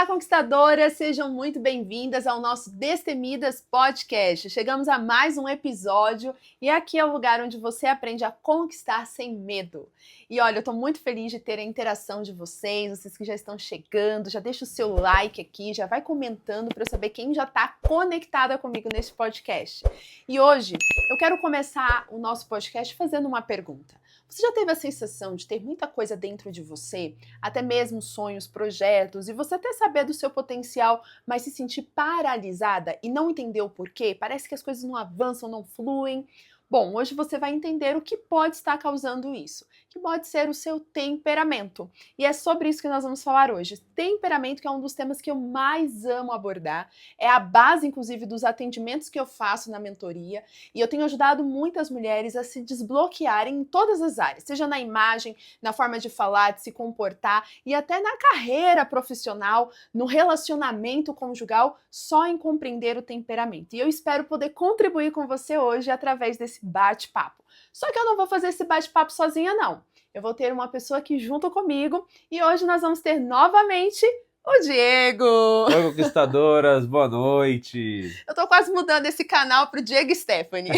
Olá, conquistadoras! Sejam muito bem-vindas ao nosso Destemidas Podcast. Chegamos a mais um episódio e aqui é o lugar onde você aprende a conquistar sem medo. E olha, eu tô muito feliz de ter a interação de vocês que já estão chegando, já deixa o seu like aqui, já vai comentando para eu saber quem já tá conectada comigo nesse podcast. E hoje eu quero começar o nosso podcast fazendo uma pergunta. Você já teve a sensação de ter muita coisa dentro de você, até mesmo sonhos, projetos, e você até saber do seu potencial, mas se sentir paralisada e não entender o porquê? Parece que as coisas não avançam, não fluem. Bom, hoje você vai entender o que pode estar causando isso, que pode ser o seu temperamento. E é sobre isso que nós vamos falar hoje. Temperamento, que é um dos temas que eu mais amo abordar, é a base, inclusive, dos atendimentos que eu faço na mentoria, e eu tenho ajudado muitas mulheres a se desbloquearem em todas as áreas, seja na imagem, na forma de falar, de se comportar e até na carreira profissional, no relacionamento conjugal, só em compreender o temperamento. E eu espero poder contribuir com você hoje através desse bate-papo. Só que eu não vou fazer esse bate-papo sozinha, não. Eu vou ter uma pessoa aqui junto comigo e hoje nós vamos ter novamente o Diego! Oi, conquistadoras, boa noite! Eu tô quase mudando esse canal pro Diego e Stephanie.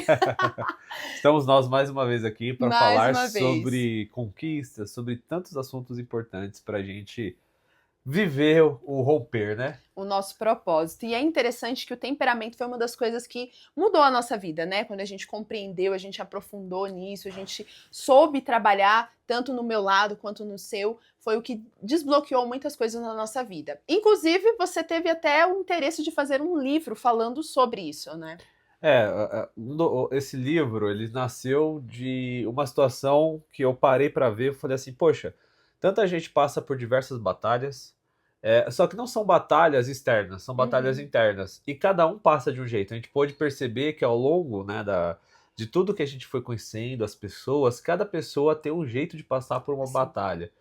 Estamos nós mais uma vez aqui para Mais falar uma vez. sobre conquistas, sobre tantos assuntos importantes para a gente viver o romper, né? O nosso propósito. E é interessante que o temperamento foi uma das coisas que mudou a nossa vida, né? Quando a gente compreendeu, a gente aprofundou nisso, a gente soube trabalhar tanto no meu lado quanto no seu, foi o que desbloqueou muitas coisas na nossa vida. Inclusive, você teve até o interesse de fazer um livro falando sobre isso, né? Esse livro, ele nasceu de uma situação que eu parei para ver e falei assim, poxa, tanta gente passa por diversas batalhas, só que não são batalhas externas, são batalhas internas. E cada um passa de um jeito. A gente pôde perceber que ao longo, né, de tudo que a gente foi conhecendo, as pessoas, cada pessoa tem um jeito de passar por uma batalha.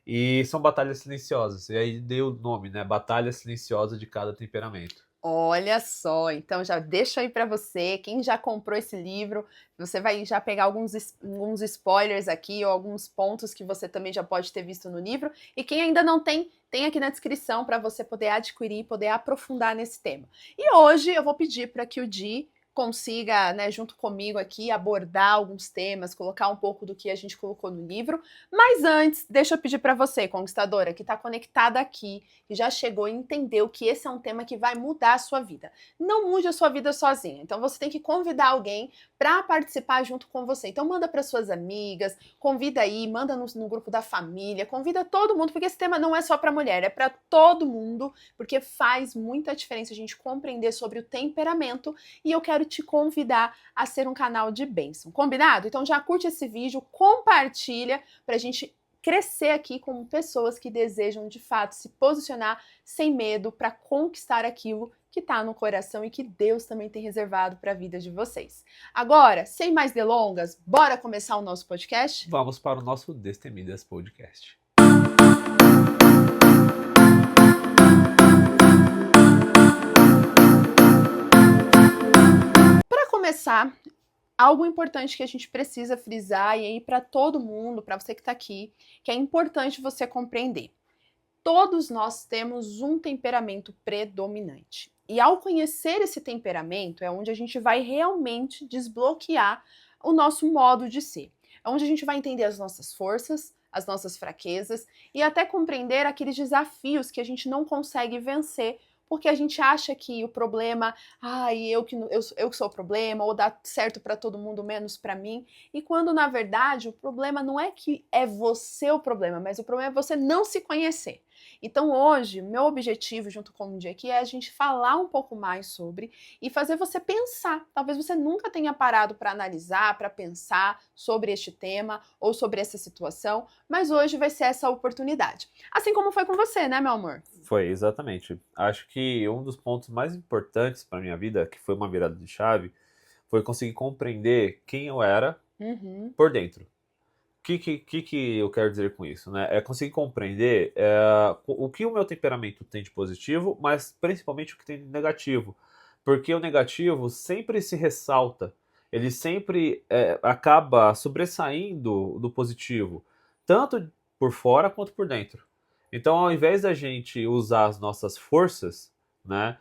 E são batalhas silenciosas. E aí deu o nome, né? Batalha silenciosa de cada temperamento. Olha só, então já deixo aí para você, quem já comprou esse livro, você vai já pegar alguns spoilers aqui, ou alguns pontos que você também já pode ter visto no livro, e quem ainda não tem, tem aqui na descrição para você poder adquirir e poder aprofundar nesse tema. E hoje eu vou pedir para que o Di consiga, né, junto comigo aqui, abordar alguns temas, colocar um pouco do que a gente colocou no livro. Mas antes, deixa eu pedir para você, conquistadora, que está conectada aqui, que já chegou e entendeu que esse é um tema que vai mudar a sua vida. Não mude a sua vida sozinha. Então você tem que convidar alguém para participar junto com você. Então manda para suas amigas, convida aí, manda no grupo da família, convida todo mundo, porque esse tema não é só para mulher, é para todo mundo, porque faz muita diferença a gente compreender sobre o temperamento e eu quero te convidar a ser um canal de bênção. Combinado? Então já curte esse vídeo, compartilha pra gente crescer aqui como pessoas que desejam de fato se posicionar sem medo para conquistar aquilo que está no coração e que Deus também tem reservado para a vida de vocês. Agora, sem mais delongas, bora começar o nosso podcast? Vamos para o nosso Destemidas Podcast. Para começar, algo importante que a gente precisa frisar, e aí para todo mundo, para você que está aqui, que é importante você compreender. Todos nós temos um temperamento predominante. E ao conhecer esse temperamento é onde a gente vai realmente desbloquear o nosso modo de ser. É onde a gente vai entender as nossas forças, as nossas fraquezas e até compreender aqueles desafios que a gente não consegue vencer porque a gente acha que o problema, eu que sou o problema, ou dá certo para todo mundo menos para mim. E quando na verdade o problema não é que é você o problema, mas o problema é você não se conhecer. Então hoje, meu objetivo junto com o dia aqui é a gente falar um pouco mais sobre e fazer você pensar. Talvez você nunca tenha parado para analisar, para pensar sobre este tema ou sobre essa situação, mas hoje vai ser essa oportunidade. Assim como foi com você, né, meu amor? Foi, exatamente. Acho que um dos pontos mais importantes para minha vida, que foi uma virada de chave, foi conseguir compreender quem eu era por dentro. O que eu quero dizer com isso, né? É conseguir compreender o que o meu temperamento tem de positivo, mas principalmente o que tem de negativo. Porque o negativo sempre se ressalta, ele sempre acaba sobressaindo do positivo, tanto por fora quanto por dentro. Então, ao invés da gente usar as nossas forças, né,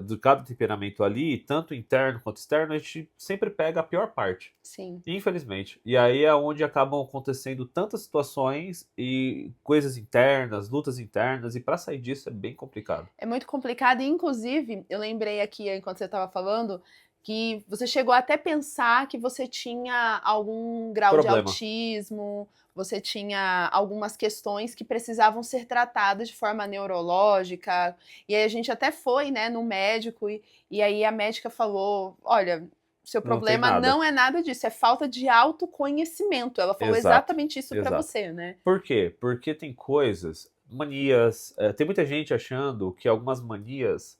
de cada temperamento ali, tanto interno quanto externo, a gente sempre pega a pior parte, Sim. infelizmente. E aí é onde acabam acontecendo tantas situações e coisas internas, lutas internas, e para sair disso é bem complicado. É muito complicado e, inclusive, eu lembrei aqui, enquanto você estava falando, que você chegou até pensar que você tinha algum grau de Problema. autismo, você tinha algumas questões que precisavam ser tratadas de forma neurológica. E aí a gente até foi, né, no médico e aí a médica falou: olha, seu Não tem problema nada. não é nada disso, é falta de autoconhecimento. Ela falou Exato, exatamente isso pra exato. você, né? Por quê? Porque tem coisas, manias, tem muita gente achando que algumas manias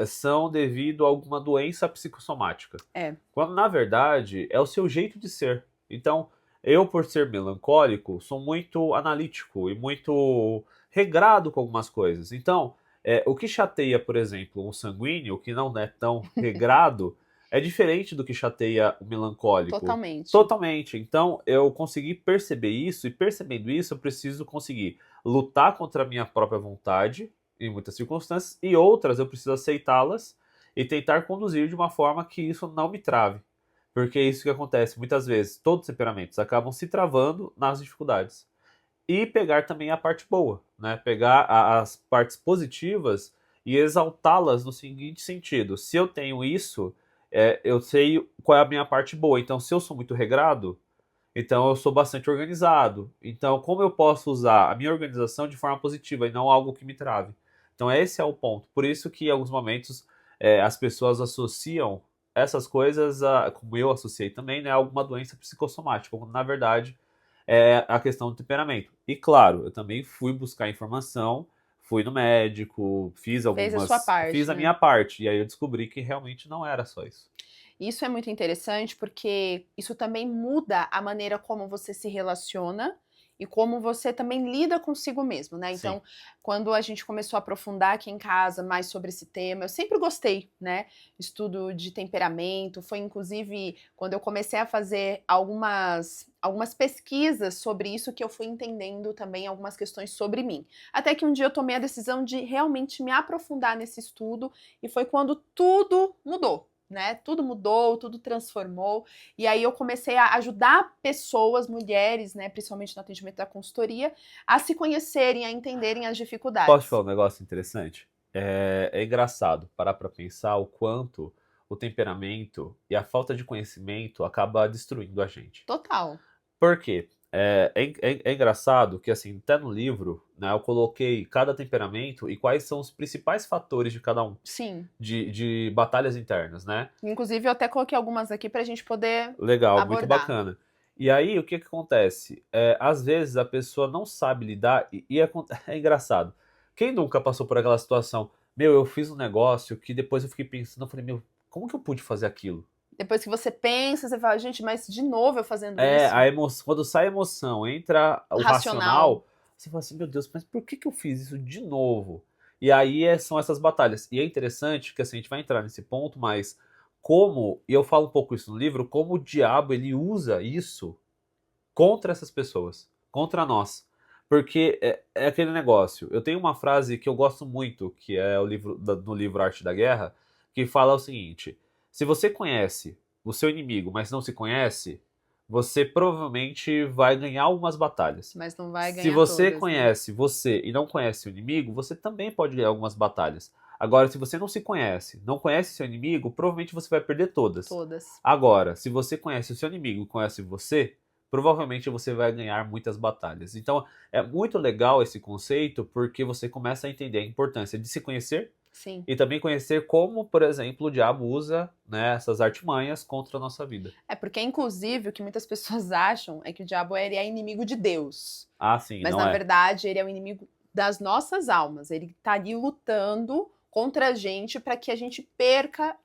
são devido a alguma doença psicossomática. É, Quando na verdade é o seu jeito de ser. Então, eu por ser melancólico, sou muito analítico e muito regrado com algumas coisas. Então, o que chateia, por exemplo, um sanguíneo, que não é tão regrado, é diferente do que chateia o melancólico. totalmente. Totalmente. Então, eu consegui perceber isso, e percebendo isso, eu preciso conseguir lutar contra a minha própria vontade, em muitas circunstâncias, e outras eu preciso aceitá-las e tentar conduzir de uma forma que isso não me trave. Porque é isso que acontece muitas vezes, todos os temperamentos acabam se travando nas dificuldades. E pegar também a parte boa, né? Pegar as partes positivas e exaltá-las no seguinte sentido: se eu tenho isso, eu sei qual é a minha parte boa. Então, se eu sou muito regrado, então eu sou bastante organizado. Então, como eu posso usar a minha organização de forma positiva e não algo que me trave? Então, esse é o ponto. Por isso que em alguns momentos as pessoas associam essas coisas, como eu associei também, né, a alguma doença psicossomática, quando na verdade é a questão do temperamento. E claro, eu também fui buscar informação, fui no médico, Fez a sua fiz parte, a né? minha parte, e aí eu descobri que realmente não era só isso. Isso é muito interessante porque isso também muda a maneira como você se relaciona e como você também lida consigo mesmo, né? Sim. Então, quando a gente começou a aprofundar aqui em casa mais sobre esse tema, eu sempre gostei, né? Estudo de temperamento, foi inclusive quando eu comecei a fazer algumas pesquisas sobre isso que eu fui entendendo também algumas questões sobre mim. Até que um dia eu tomei a decisão de realmente me aprofundar nesse estudo e foi quando tudo mudou, né? Tudo mudou, tudo transformou. E aí eu comecei a ajudar pessoas, mulheres, né, principalmente no atendimento da consultoria, a se conhecerem, a entenderem as Posso te dificuldades. falar um negócio interessante? É engraçado parar para pensar o quanto o temperamento e a falta de conhecimento acaba destruindo a gente. Total. Por quê? É engraçado que, assim, até no livro, né, eu coloquei cada temperamento e quais são os principais fatores de cada um, Sim. de batalhas internas, né? Inclusive, eu até coloquei algumas aqui pra gente poder Legal, muito abordar. bacana. E aí, o que que acontece? Às vezes a pessoa não sabe lidar é engraçado. Quem nunca passou por aquela situação? Meu, eu fiz um negócio que depois eu fiquei pensando, eu falei, meu, como que eu pude fazer aquilo? Depois que você pensa, você fala, gente, mas de novo eu fazendo isso? A emoção, quando sai a emoção, entra o Racional. racional, você fala assim, meu Deus, mas por que que eu fiz isso de novo? E aí são essas batalhas. E é interessante que assim, a gente vai entrar nesse ponto, mas e eu falo um pouco isso no livro, como o diabo ele usa isso contra essas pessoas, contra nós. Porque é aquele negócio. Eu tenho uma frase que eu gosto muito, que é no livro Arte da Guerra, que fala o seguinte: se você conhece o seu inimigo, mas não se conhece, você provavelmente vai ganhar algumas batalhas. Mas não vai Se ganhar você todas, né? conhece você e não conhece o inimigo, você também pode ganhar algumas batalhas. Agora, se você não se conhece, não conhece seu inimigo, provavelmente você vai perder todas. Todas. Agora, se você conhece o seu inimigo e conhece você, provavelmente você vai ganhar muitas batalhas. Então, é muito legal esse conceito porque você começa a entender a importância de se conhecer Sim. e também conhecer como, por exemplo, o diabo usa, né, essas artimanhas contra a nossa vida. É porque, inclusive, o que muitas pessoas acham é que o diabo ele é inimigo de Deus. Ah, sim, Mas, não na é. verdade, ele é o inimigo das nossas almas. Ele tá ali lutando contra a gente para que a gente perca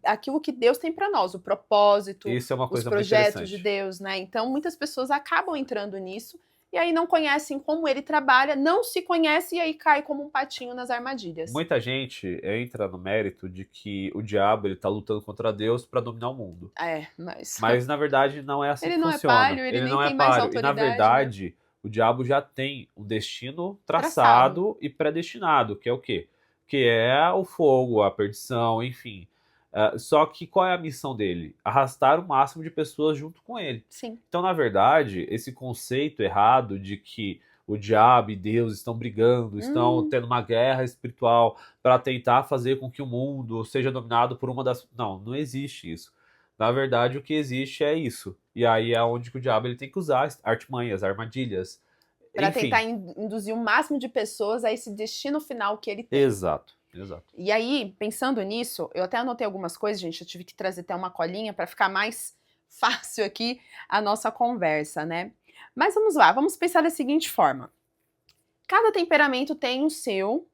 aquilo que Deus tem para nós, o propósito, Isso é uma os coisa muito projetos de interessante. Deus, né? Então, muitas pessoas acabam entrando nisso e aí não conhecem como ele trabalha, não se conhece e aí cai como um patinho nas armadilhas. Muita gente entra no mérito de que o diabo ele tá lutando contra Deus para dominar o mundo. É, mas Mas na verdade não é assim ele que não é funciona. páreo, ele Ele nem não é tem mais páreo. E na autoridade, né? verdade, O diabo já tem um destino traçado e predestinado, que é o quê? Que é o fogo, a perdição, enfim. Só que qual é a missão dele? Arrastar o máximo de pessoas junto com ele. Sim. Então, na verdade, esse conceito errado de que o diabo e Deus estão brigando, estão tendo uma guerra espiritual para tentar fazer com que o mundo seja dominado por uma das... Não existe isso. Na verdade, o que existe é isso. E aí é onde que o diabo ele tem que usar artimanhas, armadilhas, Para enfim. tentar induzir o máximo de pessoas a esse destino final que ele tem. Exato. E aí, pensando nisso, eu até anotei algumas coisas, gente, eu tive que trazer até uma colinha para ficar mais fácil aqui a nossa conversa, né? Mas vamos lá, vamos pensar da seguinte forma. Cada temperamento tem o seu...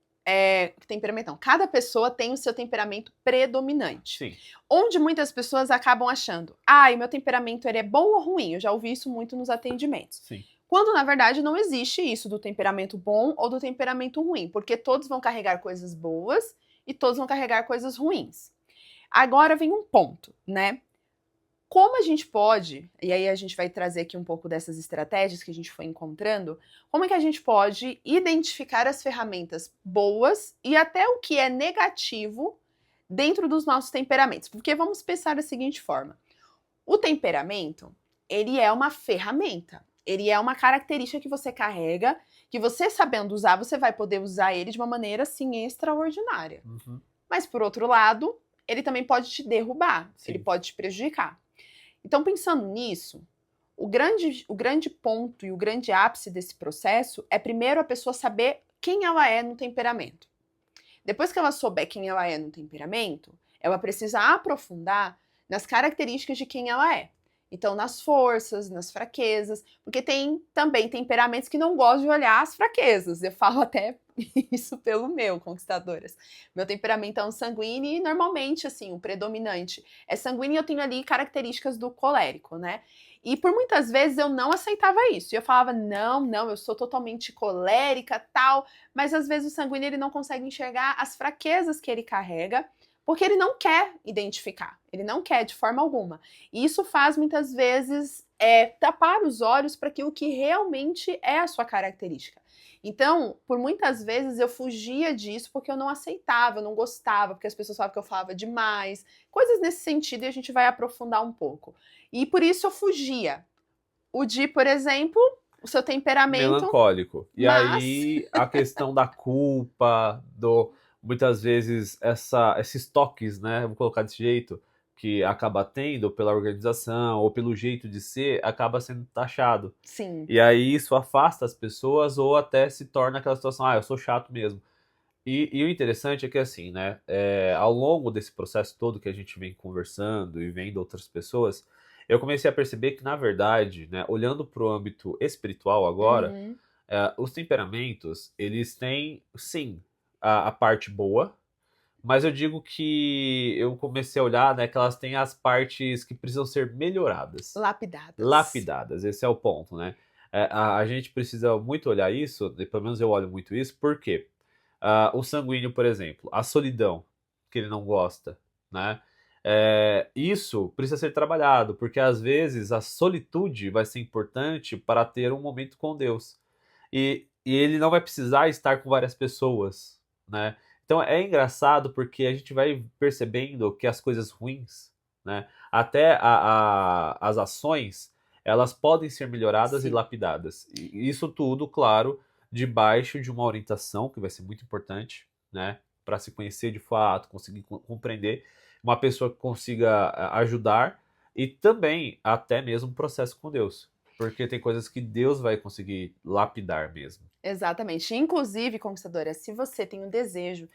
temperamento não, cada pessoa tem o seu temperamento predominante. Sim. Onde muitas pessoas acabam achando, o meu temperamento ele é bom ou ruim? Eu já ouvi isso muito nos atendimentos. Sim. Quando, na verdade, não existe isso do temperamento bom ou do temperamento ruim, porque todos vão carregar coisas boas e todos vão carregar coisas ruins. Agora vem um ponto, né? Como a gente pode, e aí a gente vai trazer aqui um pouco dessas estratégias que a gente foi encontrando, como é que a gente pode identificar as ferramentas boas e até o que é negativo dentro dos nossos temperamentos? Porque vamos pensar da seguinte forma. O temperamento, ele é uma ferramenta. Ele é uma característica que você carrega, que você sabendo usar, você vai poder usar ele de uma maneira, assim, extraordinária. Uhum. Mas, por outro lado, ele também pode te derrubar, Sim. ele pode te prejudicar. Então, pensando nisso, o grande ponto e o grande ápice desse processo é, primeiro, a pessoa saber quem ela é no temperamento. Depois que ela souber quem ela é no temperamento, ela precisa aprofundar nas características de quem ela é. Então, nas forças, nas fraquezas, porque tem também temperamentos que não gostam de olhar as fraquezas. Eu falo até isso pelo meu, conquistadoras. Meu temperamento é um sanguíneo e normalmente, assim, o predominante é sanguíneo e eu tenho ali características do colérico, né? E por muitas vezes eu não aceitava isso. E eu falava, não, eu sou totalmente colérica, tal. Mas às vezes o sanguíneo ele não consegue enxergar as fraquezas que ele carrega, porque ele não quer identificar, ele não quer de forma alguma. E isso faz muitas vezes tapar os olhos para aquilo que realmente é a sua característica. Então, por muitas vezes eu fugia disso porque eu não aceitava, eu não gostava, porque as pessoas falavam que eu falava demais, coisas nesse sentido, e a gente vai aprofundar um pouco. E por isso eu fugia. O Di, por exemplo, o seu temperamento... melancólico. E aí a questão da culpa, muitas vezes esses toques, né? Vou colocar desse jeito, que acaba tendo pela organização ou pelo jeito de ser, acaba sendo taxado. Sim. E aí isso afasta as pessoas ou até se torna aquela situação, eu sou chato mesmo. E o interessante é que assim, né? Ao longo desse processo todo que a gente vem conversando e vendo outras pessoas, eu comecei a perceber que, na verdade, né, olhando para o âmbito espiritual agora, os temperamentos, eles têm, sim, a parte boa, mas eu digo que eu comecei a olhar, né, que elas têm as partes que precisam ser melhoradas. Lapidadas, esse é o ponto, né? A gente precisa muito olhar isso, pelo menos eu olho muito isso, por quê? O sanguíneo, por exemplo, a solidão, que ele não gosta, né? Isso precisa ser trabalhado, porque às vezes a solitude vai ser importante para ter um momento com Deus. E ele não vai precisar estar com várias pessoas, né? Então é engraçado porque a gente vai percebendo que as coisas ruins, né? Até as ações, elas podem ser melhoradas e lapidadas. E isso tudo, claro, debaixo de uma orientação, que vai ser muito importante, né? Para se conhecer de fato, conseguir compreender, uma pessoa que consiga ajudar e também até mesmo um processo com Deus. Porque tem coisas que Deus vai conseguir lapidar mesmo. Exatamente. Inclusive, conquistadora, se você tem o desejo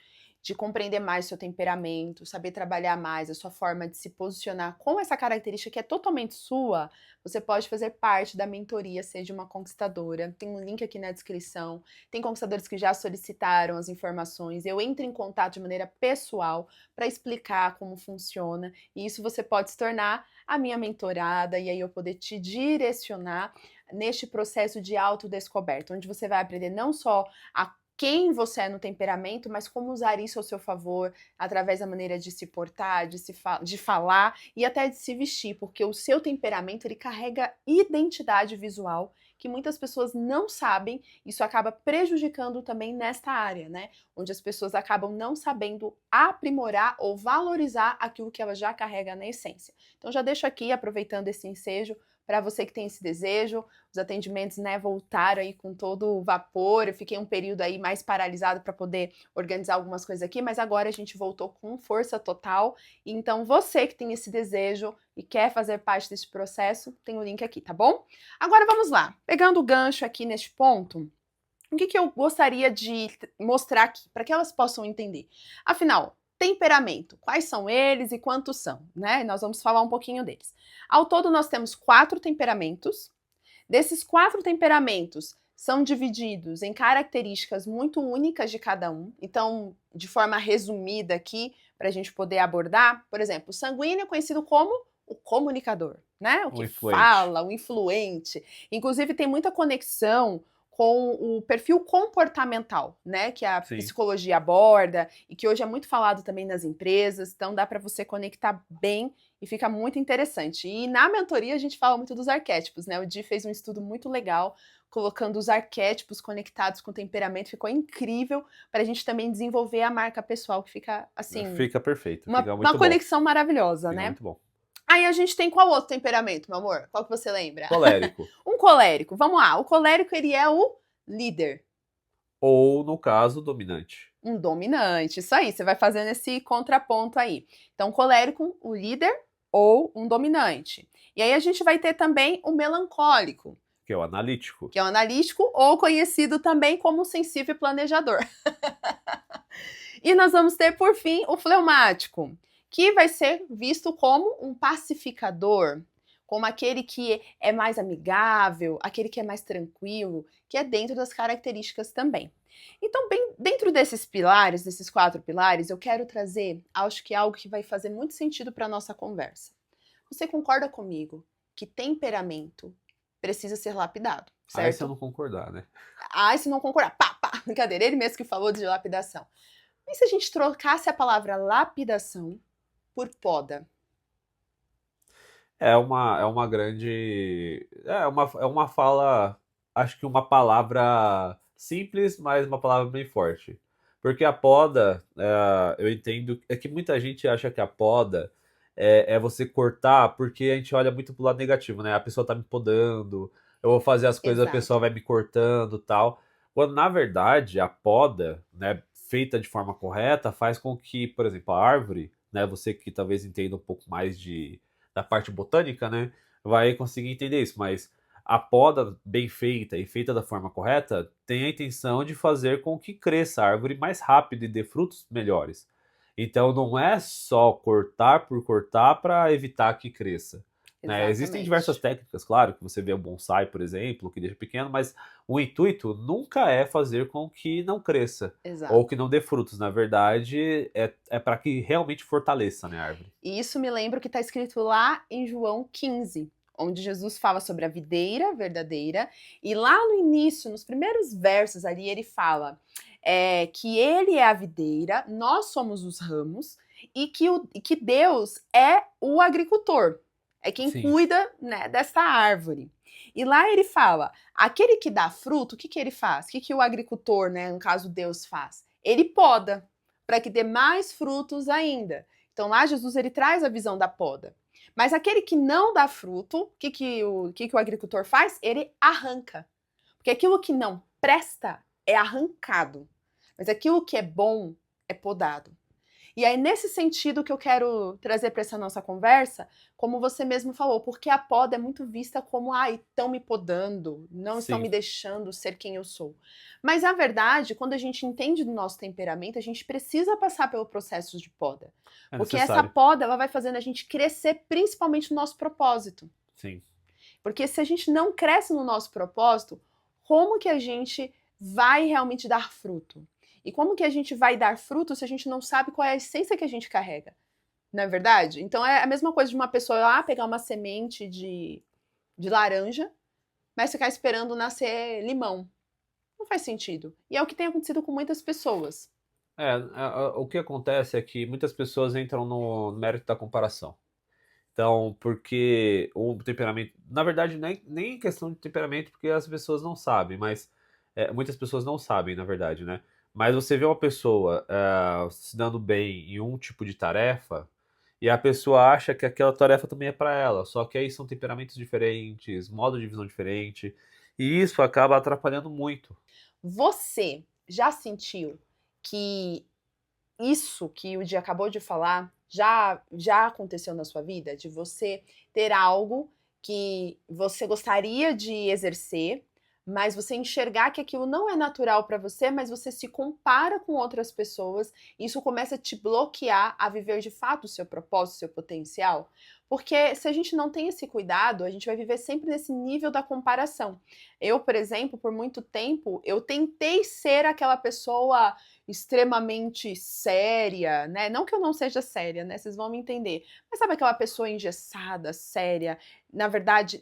de compreender mais o seu temperamento, saber trabalhar mais a sua forma de se posicionar com essa característica que é totalmente sua, você pode fazer parte da mentoria Seja uma Conquistadora. Tem um link aqui na descrição. Tem conquistadores que já solicitaram as informações. Eu entro em contato de maneira pessoal para explicar como funciona. E isso você pode se tornar a minha mentorada e aí eu poder te direcionar neste processo de autodescoberta, onde você vai aprender não só a quem você é no temperamento, mas como usar isso ao seu favor, através da maneira de se portar, de falar e até de se vestir, porque o seu temperamento ele carrega identidade visual que muitas pessoas não sabem, isso acaba prejudicando também nesta área, né? Onde as pessoas acabam não sabendo aprimorar ou valorizar aquilo que ela já carrega na essência. Então já deixo aqui, aproveitando esse ensejo, para você que tem esse desejo, os atendimentos, né, voltaram aí com todo o vapor. Eu fiquei um período aí mais paralisado para poder organizar algumas coisas aqui, mas agora a gente voltou com força total. Então, você que tem esse desejo e quer fazer parte desse processo, tem o link aqui, tá bom? Agora vamos lá. Pegando o gancho aqui neste ponto, o que eu gostaria de mostrar aqui, para que elas possam entender? Afinal, temperamento, quais são eles e quantos são, né? Nós vamos falar um pouquinho deles. Ao todo, nós temos 4 temperamentos. Desses 4 temperamentos, são divididos em características muito únicas de cada um. Então, de forma resumida aqui, para a gente poder abordar, por exemplo, o sanguíneo é conhecido como o comunicador, né? O que fala, o influente. Inclusive, tem muita conexão com o perfil comportamental, né, que a psicologia aborda e que hoje é muito falado também nas empresas. Então dá para você conectar bem e fica muito interessante. E na mentoria a gente fala muito dos arquétipos, né? O Di fez um estudo muito legal colocando os arquétipos conectados com o temperamento, ficou incrível para a gente também desenvolver a marca pessoal, que fica assim, fica perfeito, uma conexão maravilhosa, fica né? Muito bom. Aí a gente tem qual outro temperamento, meu amor? Qual que você lembra? Colérico. Um colérico. Vamos lá. O colérico, ele é o líder. Ou, no caso, dominante. Um dominante. Isso aí, você vai fazendo esse contraponto aí. Então, colérico, o líder ou um dominante. E aí a gente vai ter também o melancólico. Que é o analítico. Que é o analítico, ou conhecido também como sensível e planejador. E nós vamos ter, por fim, o fleumático, que vai ser visto como um pacificador, como aquele que é mais amigável, aquele que é mais tranquilo, que é dentro das características também. Então, bem, dentro desses pilares, desses 4 pilares, eu quero trazer, acho que algo que vai fazer muito sentido para a nossa conversa. Você concorda comigo que temperamento precisa ser lapidado, certo? Aí se eu não concordar, né? Ah, se não concordar, pá, brincadeira, ele mesmo que falou de lapidação. E se a gente trocasse a palavra lapidação por poda? É uma grande. É uma fala. Acho que uma palavra simples, mas uma palavra bem forte. Porque a poda, eu entendo. É que muita gente acha que a poda é você cortar, porque a gente olha muito pro lado negativo, né? A pessoa tá me podando, eu vou fazer as coisas, a Exato. pessoa vai me cortando tal. Quando na verdade a poda, né, feita de forma correta, faz com que, por exemplo, a árvore, né, você que talvez entenda um pouco mais da parte botânica, né, vai conseguir entender isso, mas a poda bem feita e feita da forma correta tem a intenção de fazer com que cresça a árvore mais rápido e dê frutos melhores. Então não é só cortar por cortar para evitar que cresça. Né? Existem diversas técnicas, claro, que você vê o bonsai, por exemplo, que deixa pequeno, mas o intuito nunca é fazer com que não cresça. Exato. Ou que não dê frutos. Na verdade, é para que realmente fortaleça, né, a árvore. E isso me lembra o que está escrito lá em João 15, onde Jesus fala sobre a videira verdadeira. E lá no início, nos primeiros versos ali, ele fala que ele é a videira, nós somos os ramos, e que Deus é o agricultor. É quem Sim. cuida, né, dessa árvore. E lá ele fala, aquele que dá fruto, o que ele faz? O que o agricultor, né, no caso Deus, faz? Ele poda, para que dê mais frutos ainda. Então lá Jesus ele traz a visão da poda. Mas aquele que não dá fruto, o que o agricultor faz? Ele arranca. Porque aquilo que não presta é arrancado. Mas aquilo que é bom é podado. E aí, nesse sentido que eu quero trazer para essa nossa conversa, como você mesmo falou, porque a poda é muito vista como, estão me podando, não estão me deixando ser quem eu sou. Mas, na verdade, quando a gente entende do nosso temperamento, a gente precisa passar pelo processo de poda. Porque essa poda, ela vai fazendo a gente crescer principalmente no nosso propósito. Sim. Porque se a gente não cresce no nosso propósito, como que a gente vai realmente dar fruto? E como que a gente vai dar fruto se a gente não sabe qual é a essência que a gente carrega? Não é verdade? Então é a mesma coisa de uma pessoa lá pegar uma semente de laranja, mas ficar esperando nascer limão. Não faz sentido. E é o que tem acontecido com muitas pessoas. O que acontece é que muitas pessoas entram no mérito da comparação. Então, porque o temperamento, na verdade, nem questão de temperamento, porque as pessoas não sabem, mas muitas pessoas não sabem, na verdade, né? Mas você vê uma pessoa se dando bem em um tipo de tarefa, e a pessoa acha que aquela tarefa também é para ela, só que aí são temperamentos diferentes, modo de visão diferente, e isso acaba atrapalhando muito. Você já sentiu que isso que o Dia acabou de falar já aconteceu na sua vida? De você ter algo que você gostaria de exercer, mas você enxergar que aquilo não é natural para você, mas você se compara com outras pessoas, e isso começa a te bloquear a viver de fato o seu propósito, o seu potencial? Porque se a gente não tem esse cuidado, a gente vai viver sempre nesse nível da comparação. Eu, por exemplo, por muito tempo, eu tentei ser aquela pessoa extremamente séria, né? Não que eu não seja séria, né? Vocês vão me entender. Mas sabe aquela pessoa engessada, séria? Na verdade,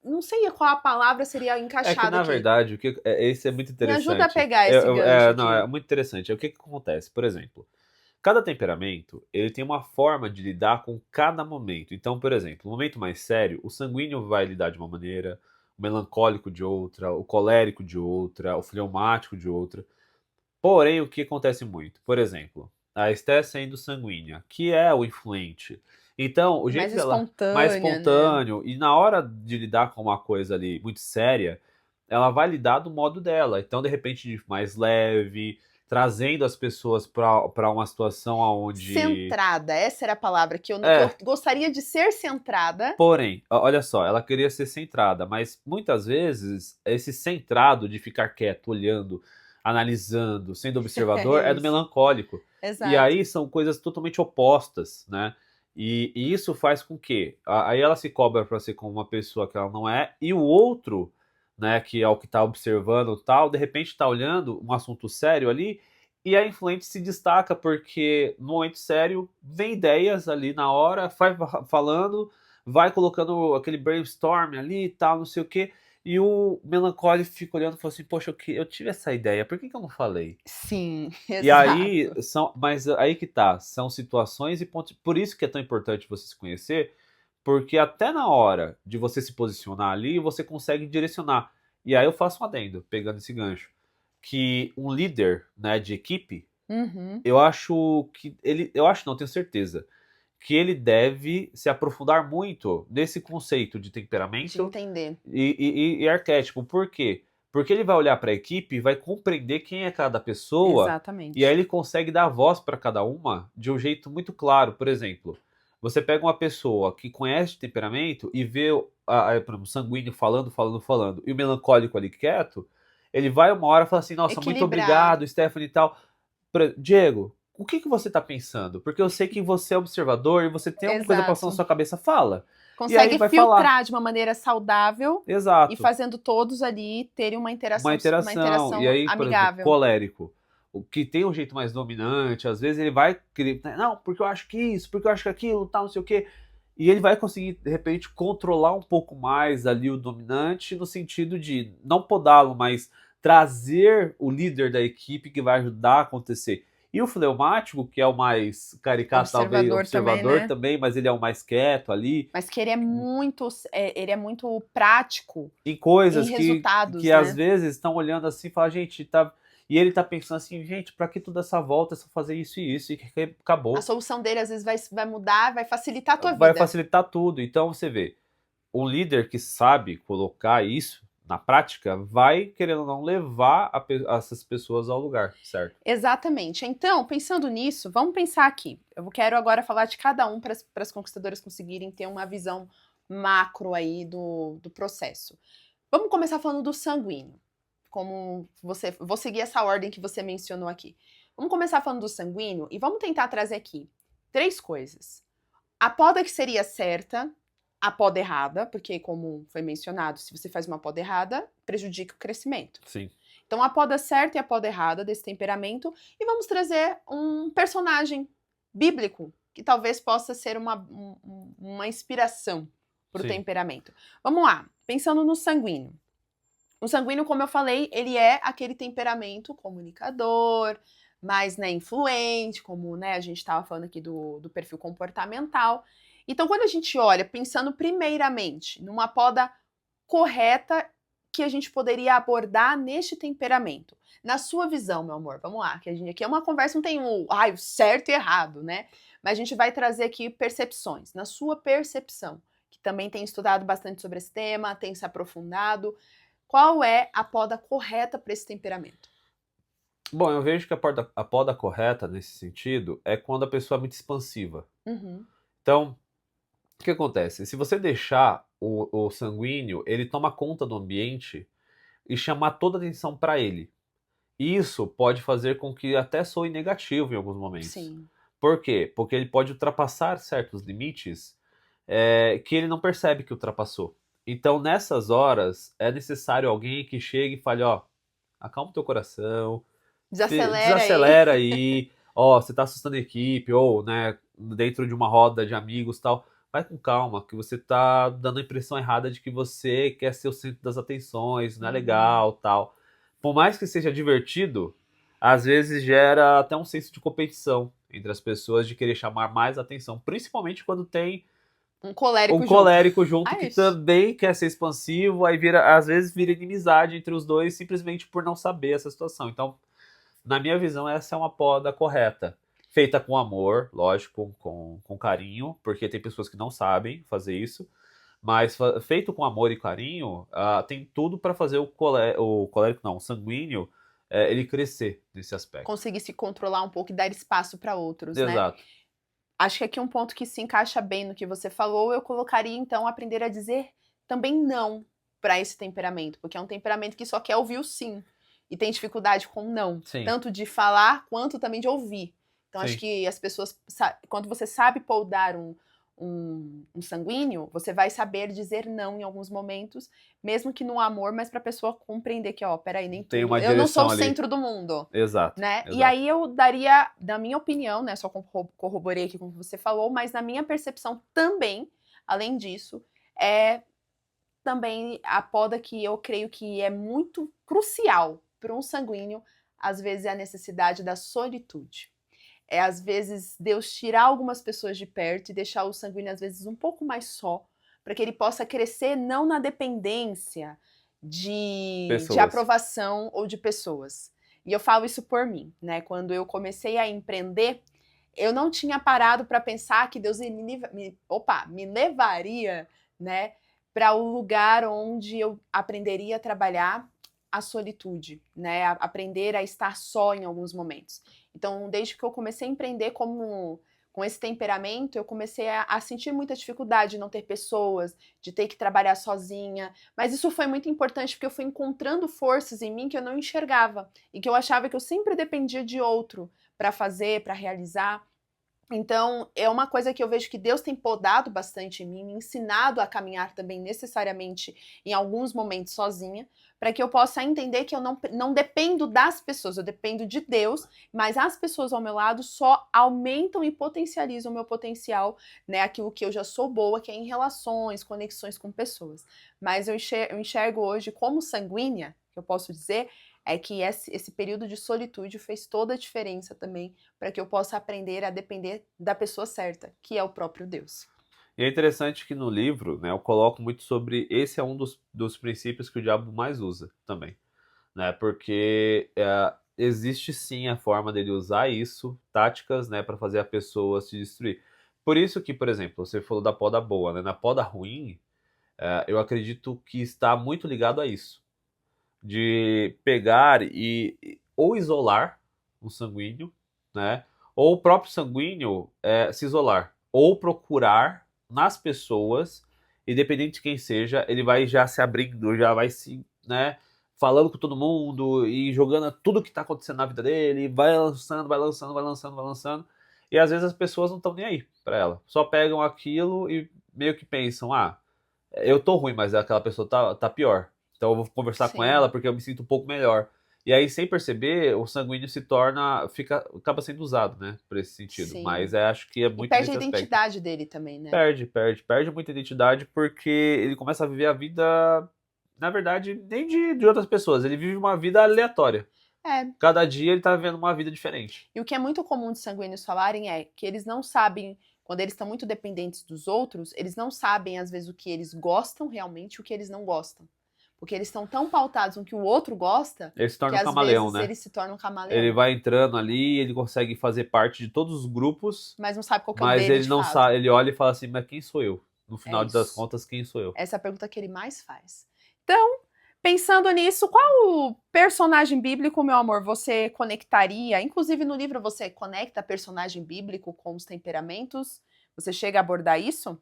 não sei qual a palavra seria É que, encaixada na aqui. verdade, esse é muito Me ajuda a interessante. pegar esse gancho Não, aqui. é muito interessante. O que que acontece? Por exemplo, cada temperamento, ele tem uma forma de lidar com cada momento. Então, por exemplo, no momento mais sério, o sanguíneo vai lidar de uma maneira, o melancólico de outra, o colérico de outra, o fleumático de outra. Porém, o que acontece muito? Por exemplo, a Esté sendo sanguínea, que é o influente. Então, o jeito Mais que ela mais espontânea, né? espontâneo e na hora de lidar com uma coisa ali muito séria, ela vai lidar do modo dela. Então, de repente, de mais leve, trazendo as pessoas para uma situação onde Centrada, essa era a palavra que eu é, gostaria de ser centrada. porém, olha só, ela queria ser centrada, mas muitas vezes esse centrado de ficar quieto, olhando, analisando, sendo É observador, é do isso. melancólico. E Exato. aí são coisas totalmente opostas, né? E isso faz com que aí ela se cobra para ser como uma pessoa que ela não é, e o outro, né, que é o que está observando tal, de repente está olhando um assunto sério ali, e a influente se destaca porque no momento sério vem ideias ali na hora, vai falando, vai colocando aquele brainstorm ali e tal, não sei o quê. E o melancólico fica olhando e fala assim: Poxa, eu tive essa ideia, por que, que eu não falei? Sim, E aí exato. mas aí que tá, são situações e pontos. Por isso que é tão importante você se conhecer, porque até na hora de você se posicionar ali, você consegue direcionar. E aí eu faço um adendo, pegando esse gancho, que um líder, né, de equipe, Uhum. eu acho não, tenho certeza, que ele deve se aprofundar muito nesse conceito de De temperamento entender. e arquétipo. Por quê? Porque ele vai olhar para a equipe e vai compreender quem é cada pessoa, e aí Exatamente. ele consegue dar voz para cada uma de um jeito muito claro. Por exemplo, você pega uma pessoa que conhece temperamento e vê por exemplo, o sanguíneo falando, e o melancólico ali quieto, ele vai uma hora e fala assim: Nossa, muito Equilibrar. obrigado, Stephanie e tal. Diego, o que que você tá pensando? Porque eu sei que você é observador e você tem alguma coisa passando na Exato. sua cabeça, fala. E aí Consegue vai falar. filtrar de uma maneira saudável e Exato. fazendo todos ali terem Uma uma interação. E interação aí, por exemplo, amigável. colérico. O que tem um jeito mais dominante, às vezes ele vai querer, não, porque eu acho que isso, porque eu acho que aquilo, tal, não sei o quê. E ele vai conseguir, de repente, controlar um pouco mais ali o dominante, no sentido de não podá-lo, mas trazer o líder da equipe que vai ajudar a acontecer. E o fleumático, que é o mais caricato, talvez, Observador também, observador né? também, mas ele é o mais quieto ali, Mas que ele é muito prático em em coisas que resultados, às né? vezes estão olhando assim e falam, gente, tá. E ele tá pensando assim, gente, pra que toda essa volta, é só fazer isso e isso, e A acabou. solução dele às vezes vai mudar, vai facilitar a tua Vai vida. facilitar tudo. Então você vê, um líder que sabe colocar isso na prática vai, querendo ou não, levar essas pessoas ao lugar, certo? Exatamente. Então, pensando nisso, vamos pensar aqui. Eu quero agora falar de cada um para as conquistadoras conseguirem ter uma visão macro aí do processo. Vamos começar falando do sanguíneo. Como você, vou seguir essa ordem que você mencionou aqui. Vamos começar falando do sanguíneo e vamos tentar trazer aqui três coisas. A poda que seria certa, a poda errada, porque como foi mencionado, se você faz uma poda errada, prejudica o crescimento. Sim. Então, a poda certa e a poda errada desse temperamento. E vamos trazer um personagem bíblico que talvez possa ser uma inspiração para o Sim. temperamento. Vamos lá, pensando no sanguíneo. O sanguíneo, como eu falei, ele é aquele temperamento comunicador, mais, né, influente, como, né, a gente estava falando aqui do perfil comportamental. Então, quando a gente olha, pensando primeiramente numa poda correta que a gente poderia abordar neste temperamento. Na sua visão, meu amor, vamos lá, que a gente aqui é uma conversa, não tem o certo e errado, né? Mas a gente vai trazer aqui percepções. Na sua percepção, que também tem estudado bastante sobre esse tema, tem se aprofundado, qual é a poda correta para esse temperamento? Bom, eu vejo que a poda correta nesse sentido é quando a pessoa é muito expansiva. Uhum. Então, o que acontece? Se você deixar o sanguíneo, ele toma conta do ambiente e chamar toda a atenção para ele. Isso pode fazer com que até soe negativo em alguns momentos. Sim. Por quê? Porque ele pode ultrapassar certos limites que ele não percebe que ultrapassou. Então, nessas horas, é necessário alguém que chegue e fale, ó, acalma o teu coração, Desacelera aí. desacelera aí, ó, você tá assustando a equipe, ou, né, dentro de uma roda de amigos e tal, vai com calma, que você tá dando a impressão errada de que você quer ser o centro das atenções, não é Uhum. legal, tal. Por mais que seja divertido, às vezes gera até um senso de competição entre as pessoas de querer chamar mais atenção, principalmente quando tem Um um colérico junto. colérico junto que Ai, também quer ser expansivo, aí vira, às vezes vira inimizade entre os dois simplesmente por não saber essa situação. Então, na minha visão, essa é uma poda correta. Feita com amor, lógico, com carinho, porque tem pessoas que não sabem fazer isso, mas feito com amor e carinho, tem tudo para fazer o colérico, não, o sanguíneo, ele crescer nesse aspecto. conseguir se controlar um pouco e dar espaço para outros, né? Exato. Acho que aqui um ponto que se encaixa bem no que você falou, eu colocaria então aprender a dizer também não para esse temperamento, porque é um temperamento que só quer ouvir o sim e tem dificuldade com o não, Sim, tanto de falar quanto também de ouvir. Então acho sim. que as pessoas, quando você sabe podar um sanguíneo, você vai saber dizer não em alguns momentos, mesmo que no amor, mas para a pessoa compreender que, ó, peraí, nem Tem tudo, uma eu não sou o direção ali. centro do mundo, Exato, né? E exato. aí eu daria, na minha opinião, né, só corroborei aqui com o que você falou, mas na minha percepção também, além disso, é também a poda que eu creio que é muito crucial para um sanguíneo, às vezes é a necessidade da solitude. É às vezes Deus tirar algumas pessoas de perto e deixar o sanguíneo às vezes um pouco mais só, para que ele possa crescer não na dependência de Pessoas. aprovação ou de pessoas. E eu falo isso por mim, né? Quando eu comecei a empreender, eu não tinha parado para pensar que Deus me levaria, né, para o lugar onde eu aprenderia a trabalhar a solitude, né, aprender a estar só em alguns momentos. Então, desde que eu comecei a empreender com esse temperamento, eu comecei a sentir muita dificuldade de não ter pessoas, de ter que trabalhar sozinha. Mas isso foi muito importante porque eu fui encontrando forças em mim que eu não enxergava e que eu achava que eu sempre dependia de outro para fazer, para realizar. Então, é uma coisa que eu vejo que Deus tem podado bastante em mim, me ensinado a caminhar também necessariamente em alguns momentos sozinha, para que eu possa entender que eu não dependo das pessoas, eu dependo de Deus, mas as pessoas ao meu lado só aumentam e potencializam o meu potencial, né? Aquilo que eu já sou boa, que é em relações, conexões com pessoas. Mas eu enxergo hoje como sanguínea, que eu posso dizer, é que esse período de solitude fez toda a diferença também para que eu possa aprender a depender da pessoa certa, que é o próprio Deus. E é interessante que no livro, né, eu coloco muito sobre esse é um dos princípios que o diabo mais usa também, né? Porque existe sim a forma dele usar isso, táticas, né, para fazer a pessoa se destruir. Por isso que, por exemplo, você falou da poda boa, né? Na poda ruim, eu acredito que está muito ligado a isso, de pegar e ou isolar o sanguíneo, né? Ou o próprio sanguíneo se isolar, ou procurar nas pessoas, independente de quem seja, ele vai já se abrindo, já vai se, né, falando com todo mundo e jogando tudo que tá acontecendo na vida dele, vai lançando, vai lançando, vai lançando, vai lançando. E às vezes as pessoas não estão nem aí pra ela. Só pegam aquilo e meio que pensam, eu tô ruim, mas aquela pessoa tá pior. Então eu vou conversar com ela Sim, porque eu me sinto um pouco melhor. E aí, sem perceber, o sanguíneo se torna, acaba sendo usado, né, por esse sentido. Mas sim. acho que é E muito perde a nesse aspecto. identidade dele também, né? Perde muita identidade porque ele começa a viver a vida, na verdade, nem de outras pessoas. Ele vive uma vida aleatória. É. Cada dia ele tá vivendo uma vida diferente. E o que é muito comum de sanguíneos falarem é que eles não sabem Quando eles estão muito dependentes dos outros, eles não sabem, às vezes, o que eles gostam realmente e o que eles não gostam. Porque eles estão tão pautados no que o outro gosta, Ele se que torna um às camaleão, vezes né? eles se tornam Ele camaleão. vai entrando ali, ele consegue fazer parte de todos os grupos, Mas não sabe qual que é o mas dele ele de não fato. sabe, ele olha e fala assim, mas quem sou eu? No É final das isso. contas, quem sou eu? Essa é a pergunta que ele mais faz. Então, pensando nisso, qual personagem bíblico, meu amor, você conectaria? Inclusive no livro você conecta personagem bíblico com os temperamentos? Você chega a abordar isso?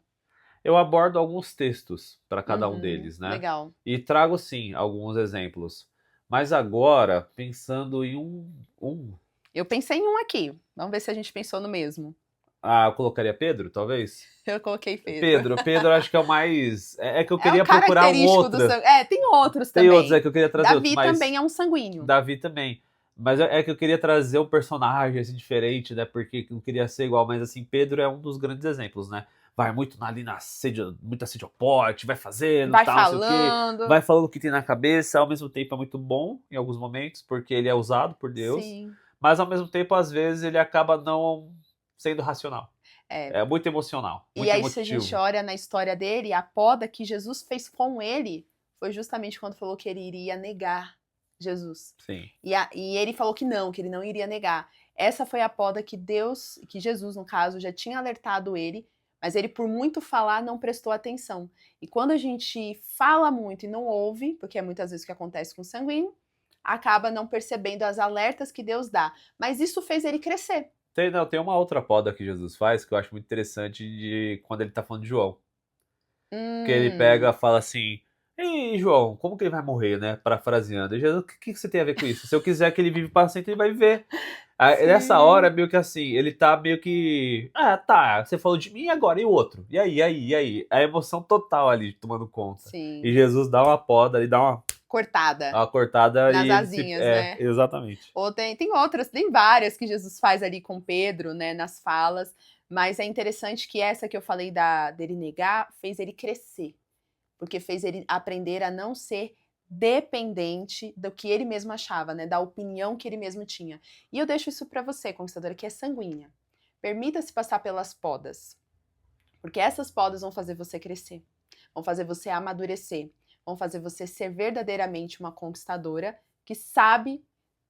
Eu abordo alguns textos para cada um deles, né? Legal. E trago, sim, alguns exemplos. Mas agora, pensando em um... Eu pensei em um aqui. Vamos ver se a gente pensou no mesmo. Ah, eu colocaria Pedro, talvez? Eu coloquei Pedro. Pedro acho que é o mais... É que eu É o queria procurar um característico do outro. sangue. É, tem outros Tem também. outros, é que eu queria trazer outros, Davi mas... também é um sanguíneo. Davi também. Mas é que eu queria trazer um personagem assim, diferente, né? Porque não queria ser igual, mas assim, Pedro é um dos grandes exemplos, né? Vai muito ali na sede, muita sede ao pote, vai fazendo, Vai tal, não sei o quê. falando. Vai falando o que tem na cabeça, ao mesmo tempo é muito bom em alguns momentos, porque ele é usado por Deus. Sim. Mas ao mesmo tempo, às vezes, ele acaba não sendo racional. É. É muito emocional, E muito aí, se a gente emotivo. olha na história dele, a poda que Jesus fez com ele foi justamente quando falou que ele iria negar Jesus. Sim. E ele falou que ele não iria negar. Essa foi a poda que Deus, que Jesus, no caso, já tinha alertado ele, mas ele, por muito falar, não prestou atenção. E quando a gente fala muito e não ouve, porque é muitas vezes o que acontece com o sanguíneo, acaba não percebendo as alertas que Deus dá. Mas isso fez ele crescer. Tem uma outra poda que Jesus faz que eu acho muito interessante de quando ele tá falando de João. Que ele pega e fala assim: Ei, João, como que ele vai morrer, né? Parafraseando. E Jesus, o que você tem a ver com isso? Se eu quiser que ele vive para sempre, ele vai viver. Aí, nessa hora, meio que assim, ele tá meio que. Ah, tá, você falou de mim agora, e o outro? E aí, e aí? A emoção total ali tomando conta. Sim. E Jesus dá uma poda, ele dá uma Cortada. cortada Nas e ele se... asinhas, né? Exatamente. Ou tem outras, tem várias que Jesus faz ali com Pedro, né, nas falas, mas é interessante que essa que eu falei dele negar fez ele crescer, porque fez ele aprender a não ser dependente do que ele mesmo achava, né, da opinião que ele mesmo tinha. E eu deixo isso para você, conquistadora, que é sanguínea. Permita-se passar pelas podas, porque essas podas vão fazer você crescer, vão fazer você amadurecer, vão fazer você ser verdadeiramente uma conquistadora que sabe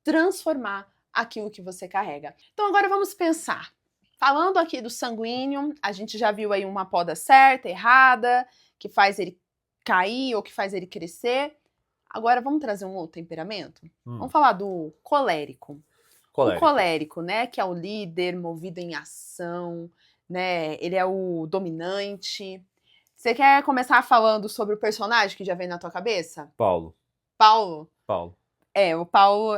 transformar aquilo que você carrega. Então agora vamos pensar. Falando aqui do sanguíneo, a gente já viu aí uma poda certa, errada, que faz ele cair ou que faz ele crescer. Agora vamos trazer um outro temperamento? Vamos falar do colérico. O colérico, né, que é o líder, movido em ação, né, ele é o dominante. Você quer começar falando sobre o personagem que já vem na tua cabeça? Paulo. É, o Paulo...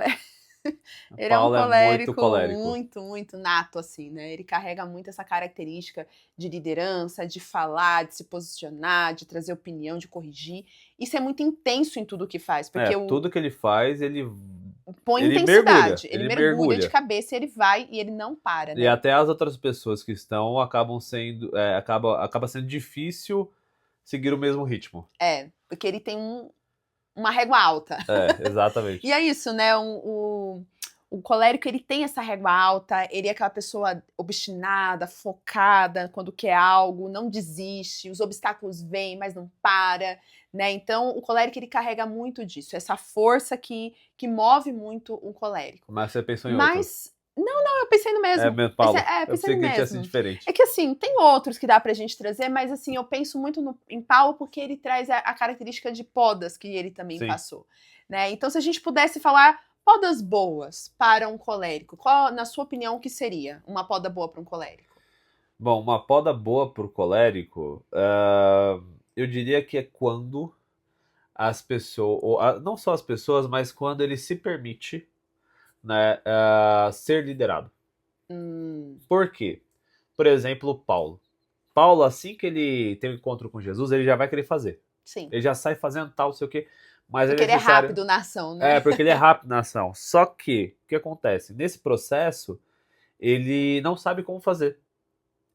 Ele Paulo é um colérico, muito colérico, muito nato, assim, né? Ele carrega muito essa característica de liderança, de falar, de se posicionar, de trazer opinião, de corrigir. Isso é muito intenso em tudo que faz, porque tudo que ele faz, ele põe ele intensidade. mergulha, Ele mergulha de cabeça, ele vai e ele não para, né? E até as outras pessoas que estão acabam sendo... acaba sendo difícil seguir o mesmo ritmo. É, porque ele tem uma régua alta. É, exatamente. E é isso, né? O colérico, ele tem essa régua alta, ele é aquela pessoa obstinada, focada quando quer algo, não desiste, os obstáculos vêm, mas não para, né? Então, o colérico, ele carrega muito disso, essa força que move muito o colérico. Mas você pensou em outro? Não, eu pensei no mesmo. É mesmo, Paulo? Pensei pensei no que tinha mesmo. sido diferente. É que assim, tem outros que dá pra gente trazer, mas assim, eu penso muito em Paulo porque ele traz a característica de podas que ele também passou, né? Então, se a gente pudesse falar podas boas para um colérico, qual, na sua opinião, o que seria uma poda boa para um colérico? Bom, uma poda boa para o colérico, eu diria que é quando as pessoas, não só as pessoas, mas quando ele se permite, né, ser liderado. Por quê? Por exemplo, Paulo. Paulo, assim que ele tem um encontro com Jesus, ele já vai querer fazer. Sim. Ele já sai fazendo tal, não sei o quê. Mas porque ele é rápido na ação, né? Porque ele é rápido na ação. Só que, o que acontece? Nesse processo, ele não sabe como fazer.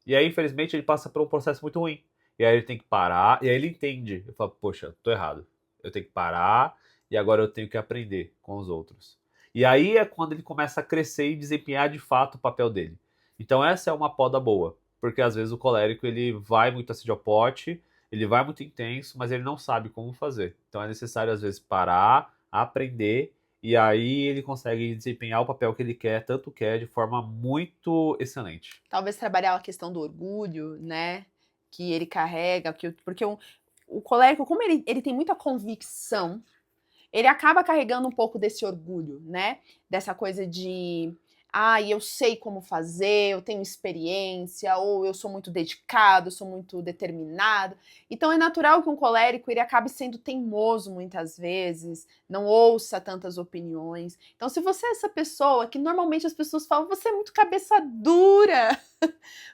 E aí, infelizmente, ele passa por um processo muito ruim. E aí ele tem que parar, e aí ele entende. Eu falo, poxa, tô errado. Eu tenho que parar, e agora eu tenho que aprender com os outros. E aí é quando ele começa a crescer e desempenhar de fato o papel dele. Então essa é uma poda boa. porque às vezes o colérico ele vai muito assim ao pote, ele vai muito intenso, mas ele não sabe como fazer. Então é necessário às vezes parar, aprender, e aí ele consegue desempenhar o papel que ele quer, tanto quer, de forma muito excelente. Talvez trabalhar a questão do orgulho, né? Que ele carrega, porque o colérico, como ele tem muita convicção, ele acaba carregando um pouco desse orgulho, né? Dessa coisa de, eu sei como fazer, eu tenho experiência, ou eu sou muito dedicado, eu sou muito determinado. Então é natural que um colérico ele acabe sendo teimoso muitas vezes, não ouça tantas opiniões. Então se você é essa pessoa que normalmente as pessoas falam, você é muito cabeça dura,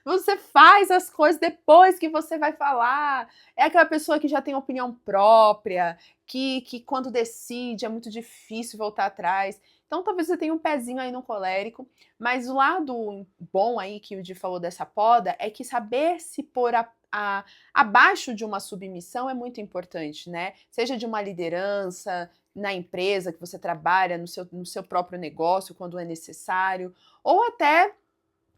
você faz as coisas depois que você vai falar. É aquela pessoa que já tem opinião própria, que quando decide é muito difícil voltar atrás. Então talvez você tenha um pezinho aí no colérico, mas o lado bom aí que o Di falou dessa poda é que saber se pôr abaixo de uma submissão é muito importante, né? Seja de uma liderança na empresa que você trabalha, no seu próprio negócio, quando é necessário, ou até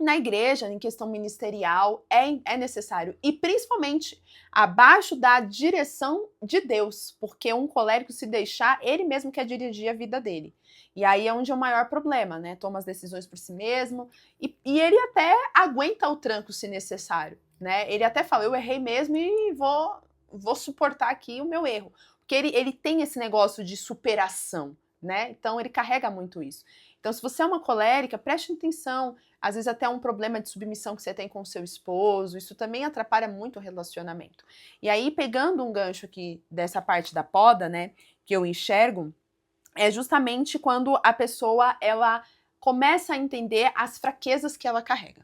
na igreja, em questão ministerial, é necessário. E principalmente abaixo da direção de Deus, porque um colérico, se deixar, ele mesmo quer dirigir a vida dele. E aí é onde é o maior problema, né? Toma as decisões por si mesmo, e ele até aguenta o tranco se necessário, né? Ele até fala, eu errei mesmo e vou suportar aqui o meu erro. Porque ele tem esse negócio de superação, né? Então ele carrega muito isso. Então, se você é uma colérica, preste atenção. Às vezes até um problema de submissão que você tem com o seu esposo, isso também atrapalha muito o relacionamento. E aí, pegando um gancho aqui dessa parte da poda, né, que eu enxergo, é justamente quando a pessoa, ela começa a entender as fraquezas que ela carrega.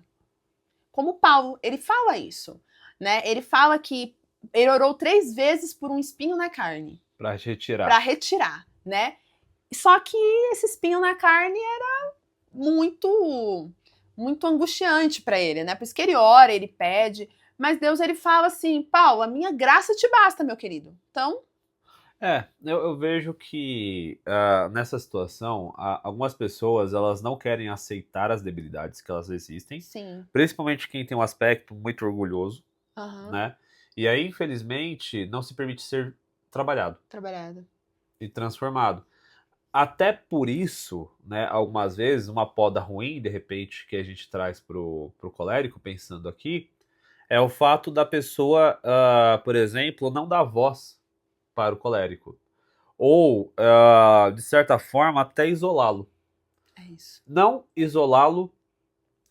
Como Paulo, ele fala isso, né, ele fala que ele orou 3 vezes por um espinho na carne. Para retirar. Para retirar, né? Só que esse espinho na carne era muito angustiante para ele, né? Por isso que ele ora, ele pede, mas Deus ele fala assim, Paulo, a minha graça te basta, meu querido. Então, eu vejo que nessa situação, algumas pessoas elas não querem aceitar as debilidades que elas existem, sim. principalmente quem tem um aspecto muito orgulhoso, Aham. né? E aí, infelizmente, não se permite ser trabalhado Trabalhado. e transformado. Até por isso, né, algumas vezes, uma poda ruim, de repente, que a gente traz pro colérico, pensando aqui, é o fato da pessoa, por exemplo, não dar voz para o colérico. Ou, de certa forma, até isolá-lo. É isso. Não isolá-lo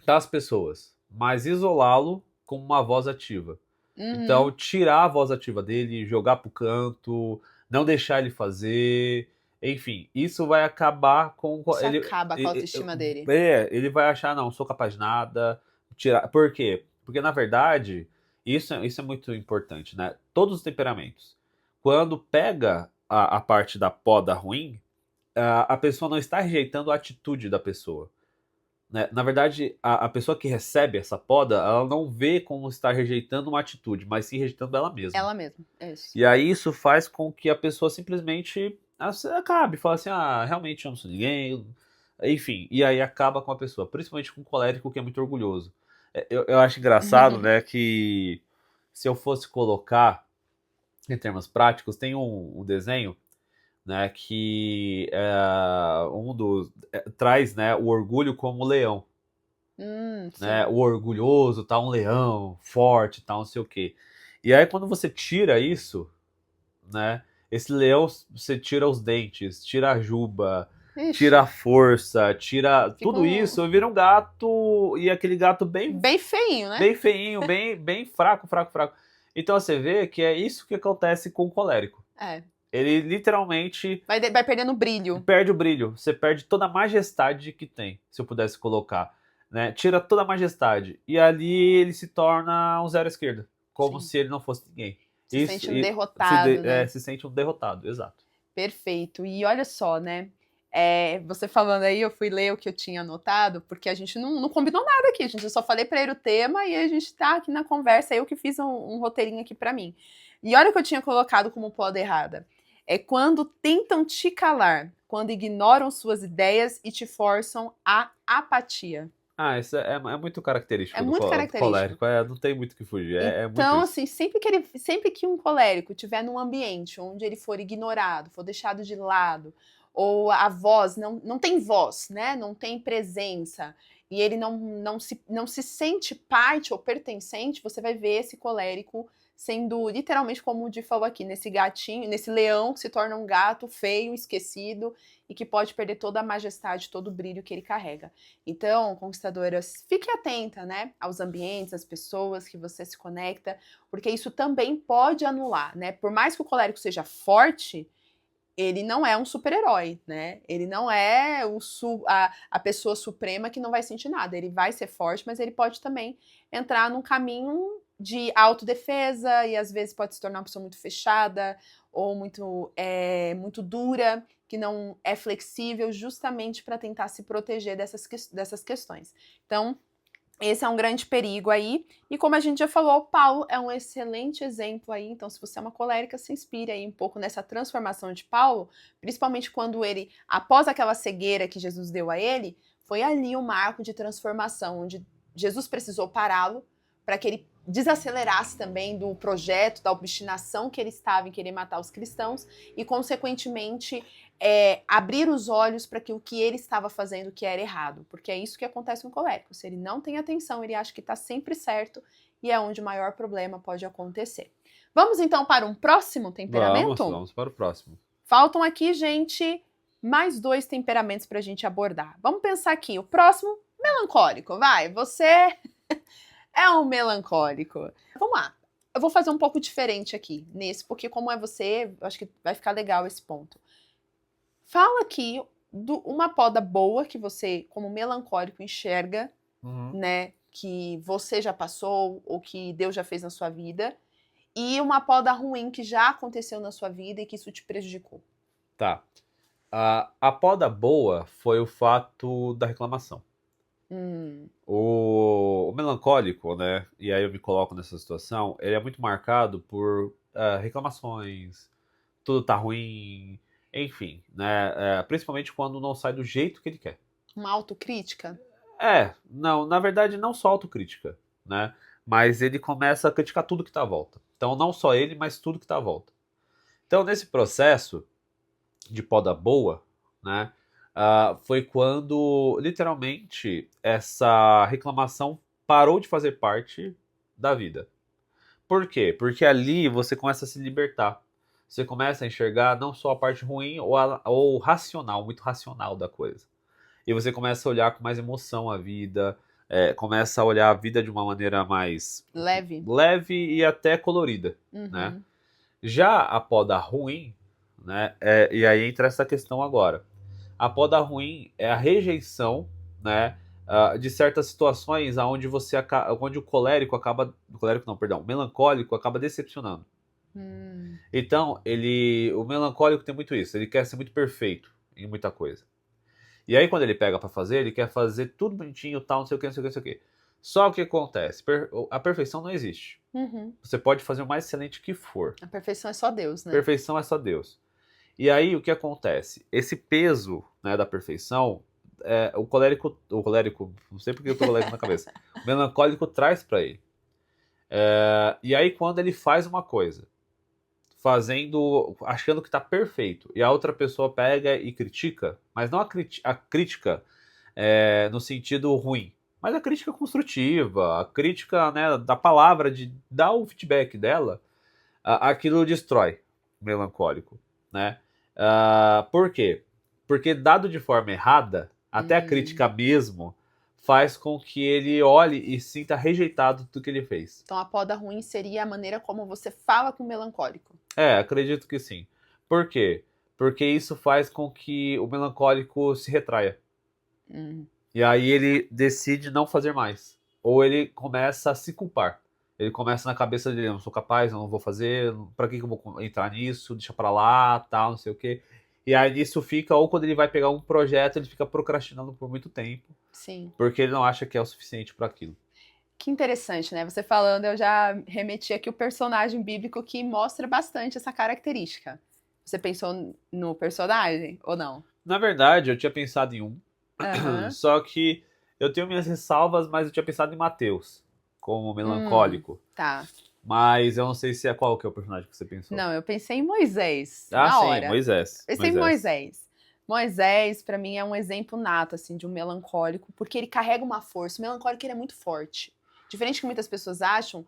das pessoas, mas isolá-lo com uma voz ativa. Então, tirar a voz ativa dele, jogar pro canto, não deixar ele fazer. Enfim, isso vai acabar com. Isso acaba com a autoestima dele. Ele vai achar, não, sou capaz de nada. Tirar. Por quê? Porque, na verdade, isso é muito importante, né? Todos os temperamentos. Quando pega a parte da poda ruim, a pessoa não está rejeitando a atitude da pessoa. Né? Na verdade, a pessoa que recebe essa poda, ela não vê como estar rejeitando uma atitude, mas sim rejeitando ela mesma. Ela mesma, é isso. E aí isso faz com que a pessoa simplesmente acabe, fala assim, realmente eu não sou ninguém, enfim, e aí acaba com a pessoa, principalmente com o colérico que é muito orgulhoso. Eu acho engraçado, né, que se eu fosse colocar em termos práticos, tem um desenho, né, que traz, né, o orgulho como leão. Né, o orgulhoso, tá um leão, forte, tá não sei o quê. E aí quando você tira isso, né, esse leão, você tira os dentes, tira a juba, tira a força, tira tudo isso, vira um gato, e aquele gato bem feinho, né? Bem feinho, bem fraco. Então você vê que é isso que acontece com o colérico. Ele literalmente vai perdendo o brilho. Perde o brilho. Você perde toda a majestade que tem, se eu pudesse colocar. Né? Tira toda a majestade. E ali ele se torna um zero à esquerda. Como se ele não fosse ninguém. Se sente um derrotado, né? Se sente um derrotado, exato. Perfeito. E olha só, né? Você falando aí, eu fui ler o que eu tinha anotado, porque a gente não combinou nada aqui, gente. Eu só falei pra ele o tema e a gente tá aqui na conversa. Eu que fiz um roteirinho aqui pra mim. E olha o que eu tinha colocado como poda errada. É quando tentam te calar, quando ignoram suas ideias e te forçam à apatia. Isso é muito É característico do, muito do característico. colérico. Não tem muito o que fugir. É muito Então, isso. assim, sempre que um colérico estiver num ambiente onde ele for ignorado, for deixado de lado, ou a voz não tem voz, né? Não tem presença, e ele não se sente parte ou pertencente, você vai ver esse colérico sendo literalmente, como o Di falou aqui, nesse gatinho, nesse leão que se torna um gato feio, esquecido e que pode perder toda a majestade, todo o brilho que ele carrega. Então, conquistadoras, fique atenta, né, aos ambientes, às pessoas que você se conecta, porque isso também pode anular, né? Por mais que o colérico seja forte, ele não é um super-herói, né? Ele não é a pessoa suprema que não vai sentir nada. Ele vai ser forte, mas ele pode também entrar num caminho de autodefesa e às vezes pode se tornar uma pessoa muito fechada ou muito dura, que não é flexível, justamente para tentar se proteger dessas questões. Então, esse é um grande perigo aí. E como a gente já falou, o Paulo é um excelente exemplo aí. Então, se você é uma colérica, se inspire aí um pouco nessa transformação de Paulo, principalmente quando ele, após aquela cegueira que Jesus deu a ele, foi ali um marco de transformação, onde Jesus precisou pará-lo para que ele desacelerasse também do projeto, da obstinação que ele estava em querer matar os cristãos e, consequentemente, abrir os olhos para que o que ele estava fazendo que era errado, porque é isso que acontece com o colérico. Se ele não tem atenção, ele acha que está sempre certo e é onde o maior problema pode acontecer. Vamos então para um próximo temperamento? Vamos para o próximo. Faltam aqui, gente, mais 2 temperamentos para a gente abordar. Vamos pensar aqui, o próximo, melancólico, vai, você é um melancólico. Vamos lá, eu vou fazer um pouco diferente aqui nesse, porque como é você, eu acho que vai ficar legal esse ponto. Fala aqui uma poda boa que você, como melancólico, enxerga, né? Que você já passou ou que Deus já fez na sua vida. E uma poda ruim que já aconteceu na sua vida e que isso te prejudicou. Tá. A poda boa foi o fato da reclamação. O melancólico, né? E aí eu me coloco nessa situação, ele é muito marcado por reclamações, tudo tá ruim, enfim, né? Principalmente quando não sai do jeito que ele quer. Uma autocrítica? Não, na verdade não só autocrítica, né? Mas ele começa a criticar tudo que tá à volta. Então não só ele, mas tudo que tá à volta. Então nesse processo de poda boa, né? Foi quando literalmente essa reclamação parou de fazer parte da vida. Por quê? Porque ali você começa a se libertar. Você começa a enxergar não só a parte ruim ou racional, muito racional da coisa. E você começa a olhar com mais emoção a vida, começa a olhar a vida de uma maneira mais leve e até colorida, né? Já a poda ruim, né? E aí entra essa questão agora. A poda ruim é a rejeição, né? De certas situações onde onde o melancólico acaba decepcionando. Então, o melancólico tem muito isso, ele quer ser muito perfeito em muita coisa. E aí, quando ele pega pra fazer, ele quer fazer tudo bonitinho, tal, não sei o que, não sei o que, não sei o que. Só que o que acontece? A perfeição não existe. Você pode fazer o mais excelente que for. A perfeição é só Deus, né? Perfeição é só Deus. E aí, o que acontece? Esse peso, né, da perfeição, o colérico, não sei porque eu tô colérico na cabeça, o melancólico traz pra ele. E aí, quando ele faz uma coisa, achando que tá perfeito, e a outra pessoa pega e critica, mas não a crítica no sentido ruim, mas a crítica construtiva, a crítica, né, da palavra, de dar o feedback dela, aquilo destrói o melancólico, né? Por quê? Porque dado de forma errada, até a crítica mesmo faz com que ele olhe e sinta rejeitado do que ele fez. Então a poda ruim seria a maneira como você fala com o melancólico. Acredito que sim. Por quê? Porque isso faz com que o melancólico se retraia. E aí ele decide não fazer mais. Ou ele começa a se culpar. Ele começa na cabeça dele, eu não sou capaz, eu não vou fazer, pra que eu vou entrar nisso, deixa pra lá, tal, não sei o quê. E aí isso fica, ou quando ele vai pegar um projeto, ele fica procrastinando por muito tempo. Sim. Porque ele não acha que é o suficiente para aquilo. Que interessante, né? Você falando, eu já remeti aqui o personagem bíblico que mostra bastante essa característica. Você pensou no personagem ou não? Na verdade, eu tinha pensado em um. Só que Eu tenho minhas ressalvas, mas eu tinha pensado em Mateus, como melancólico. Tá. Mas eu não sei se é qual que é o personagem que você pensou. Não, eu pensei em Moisés, Ah, na sim, hora. Moisés. Pensei em Moisés. Moisés, pra mim, é um exemplo nato, assim, de um melancólico, porque ele carrega uma força. O melancólico, ele é muito forte. Diferente do que muitas pessoas acham,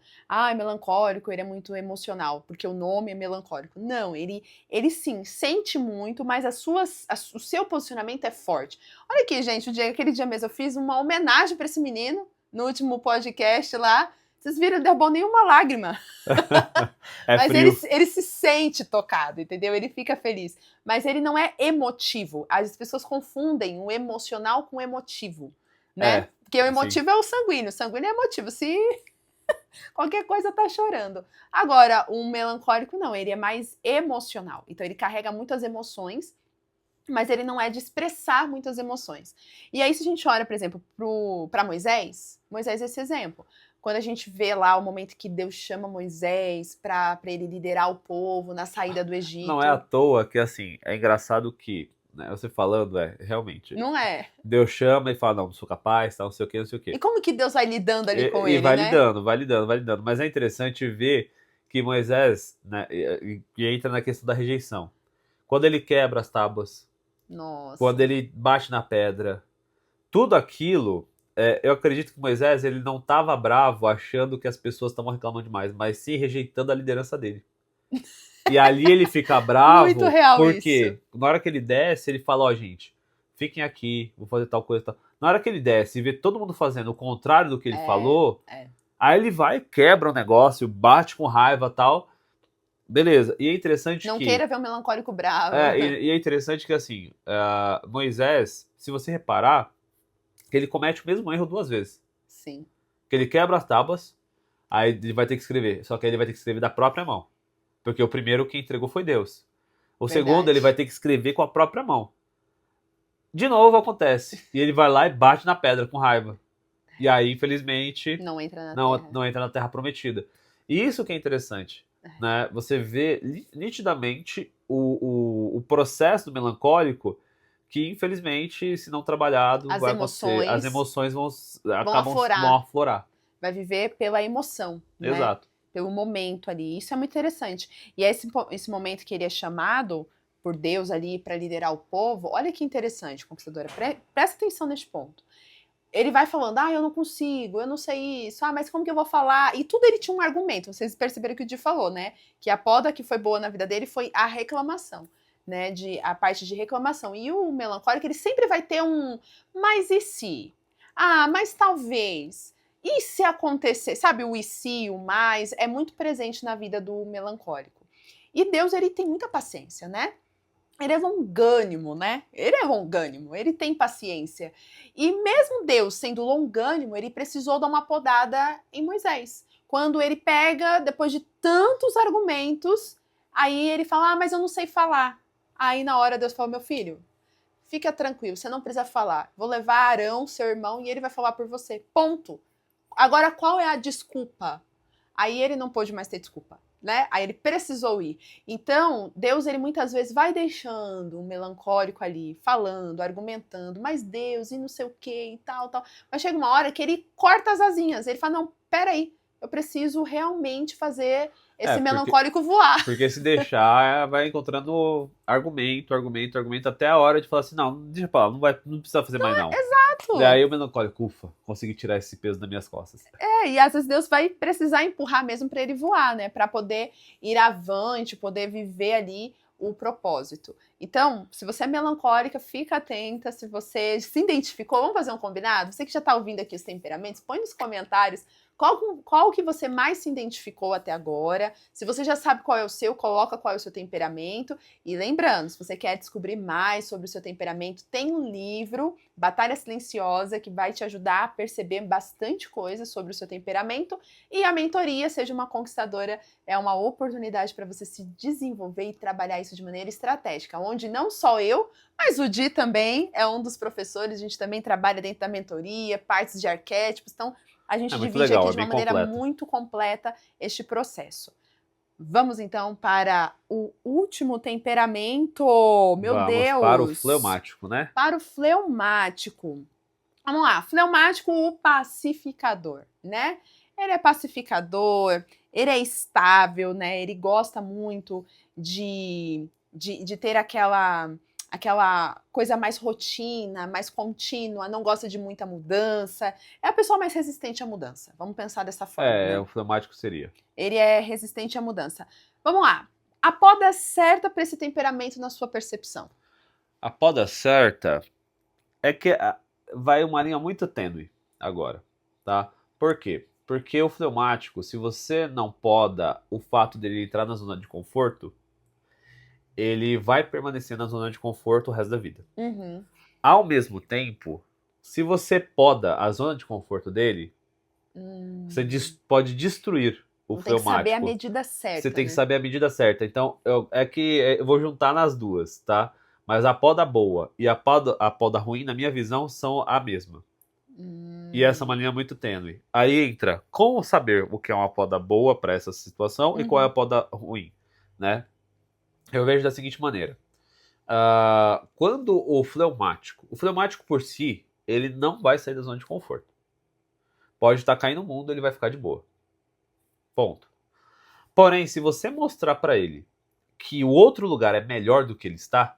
melancólico, ele é muito emocional, porque o nome é melancólico. Não, ele sim, sente muito, mas o seu posicionamento é forte. Olha aqui, gente, aquele dia mesmo eu fiz uma homenagem pra esse menino, no último podcast lá. Vocês viram, não derrubou nenhuma lágrima. Mas frio. ele se sente tocado, entendeu? Ele fica feliz. Mas ele não é emotivo. As pessoas confundem o emocional com o emotivo, né? Porque o emotivo é o sanguíneo. O sanguíneo é emotivo. Se qualquer coisa tá chorando. Agora, um melancólico não. Ele é mais emocional. Então, ele carrega muitas emoções, mas ele não é de expressar muitas emoções. E aí, se a gente olha, por exemplo, para Moisés é esse exemplo. Quando a gente vê lá o momento que Deus chama Moisés para ele liderar o povo na saída do Egito. Não é à toa que, assim, é engraçado que, né, você falando, realmente. Não é. Deus chama e fala, não sou capaz, não sei o quê, não sei o quê. E como que Deus vai lidando ali com ele, vai né? lidando, vai lidando, vai lidando. Mas é interessante ver que Moisés, né, e entra na questão da rejeição. Quando ele quebra as tábuas, Nossa. quando ele bate na pedra, tudo aquilo, eu acredito que Moisés ele não estava bravo achando que as pessoas estavam reclamando demais, mas sim rejeitando a liderança dele. E ali ele fica bravo, Muito real porque isso. na hora que ele desce, ele fala, gente, fiquem aqui, vou fazer tal coisa, tal. Na hora que ele desce e vê todo mundo fazendo o contrário do que ele falou, aí ele vai, quebra o negócio, bate com raiva e tal. Beleza, e é interessante não que... Não queira ver um melancólico bravo. E é interessante que, assim, Moisés, se você reparar, que ele comete o mesmo erro 2 vezes. Sim. Que ele quebra as tábuas, aí ele vai ter que escrever, só que aí ele vai ter que escrever da própria mão. Porque o primeiro que entregou foi Deus. O segundo, ele vai ter que escrever com a própria mão. De novo acontece. E ele vai lá e bate na pedra com raiva. E aí, infelizmente, não entra na terra. Não entra na terra prometida. E isso que é interessante. Né? Você vê nitidamente o processo do melancólico que, infelizmente, se não trabalhado, vai acontecer. As emoções vão aflorar. Vai viver pela emoção. Exato. Né? Pelo momento ali. Isso é muito interessante. E esse momento que ele é chamado por Deus ali para liderar o povo, olha que interessante, conquistadora. Presta atenção neste ponto. Ele vai falando, eu não consigo, eu não sei isso, mas como que eu vou falar? E tudo ele tinha um argumento. Vocês perceberam que o Di falou, né? Que a poda que foi boa na vida dele foi a reclamação, né? A parte de reclamação. E o melancólico, ele sempre vai ter mas e se? Mas talvez... E se acontecer? Sabe, o e se, o mais, é muito presente na vida do melancólico. E Deus, ele tem muita paciência, né? Ele é longânimo, né? Ele é longânimo, ele tem paciência. E mesmo Deus sendo longânimo, ele precisou dar uma podada em Moisés. Quando ele pega, depois de tantos argumentos, aí ele fala, mas eu não sei falar. Aí na hora Deus fala, meu filho, fica tranquilo, você não precisa falar. Vou levar Arão, seu irmão, e ele vai falar por você. Ponto. Agora, qual é a desculpa? Aí ele não pôde mais ter desculpa, né? Aí ele precisou ir. Então, Deus, ele muitas vezes vai deixando um melancólico ali, falando, argumentando, mas Deus, e não sei o que, e tal, tal. Mas chega uma hora que ele corta as asinhas. Ele fala, não, peraí, eu preciso realmente fazer esse melancólico voar. Porque se deixar, vai encontrando argumento, até a hora de falar assim, não, deixa pra lá, não precisa fazer mais não. Exato. E aí o melancólico, ufa, consegui tirar esse peso das minhas costas. E às vezes Deus vai precisar empurrar mesmo para ele voar, né? Para poder ir avante, poder viver ali o propósito. Então, se você é melancólica, fica atenta. Se você se identificou, vamos fazer um combinado? Você que já está ouvindo aqui os temperamentos, põe nos comentários qual que você mais se identificou até agora. Se você já sabe qual é o seu, coloca qual é o seu temperamento. E lembrando, se você quer descobrir mais sobre o seu temperamento, tem um livro, Batalha Silenciosa, que vai te ajudar a perceber bastante coisa sobre o seu temperamento. E a mentoria, Seja uma Conquistadora, é uma oportunidade para você se desenvolver e trabalhar isso de maneira estratégica, onde não só eu, mas o Di também é um dos professores, a gente também trabalha dentro da mentoria, partes de arquétipos, então a gente divide legal, aqui de uma maneira muito completa este processo. Vamos então para o último temperamento. Meu Deus! Para o fleumático, né? Para o fleumático. Vamos lá, fleumático, o pacificador, né? Ele é pacificador, ele é estável, né? Ele gosta muito de ter aquela coisa mais rotina, mais contínua, não gosta de muita mudança. É a pessoa mais resistente à mudança. Vamos pensar dessa forma, né? O fleumático seria. Ele é resistente à mudança. Vamos lá. A poda certa para esse temperamento na sua percepção? A poda certa é que vai uma linha muito tênue agora, tá? Por quê? Porque o fleumático, se você não poda o fato dele entrar na zona de conforto, ele vai permanecer na zona de conforto o resto da vida. Uhum. Ao mesmo tempo, se você poda a zona de conforto dele, você pode destruir o Tem que saber a fleumático. medida certa. Você tem que né? saber a medida certa. Então, eu vou juntar nas duas, tá? Mas a poda boa e a poda ruim, na minha visão, são a mesma. E essa é uma linha muito tênue. Aí entra como saber o que é uma poda boa para essa situação e qual é a poda ruim, né? Eu vejo da seguinte maneira. Quando o fleumático por si, ele não vai sair da zona de conforto. Pode estar caindo no mundo, ele vai ficar de boa. Ponto. Porém, se você mostrar para ele que o outro lugar é melhor do que ele está,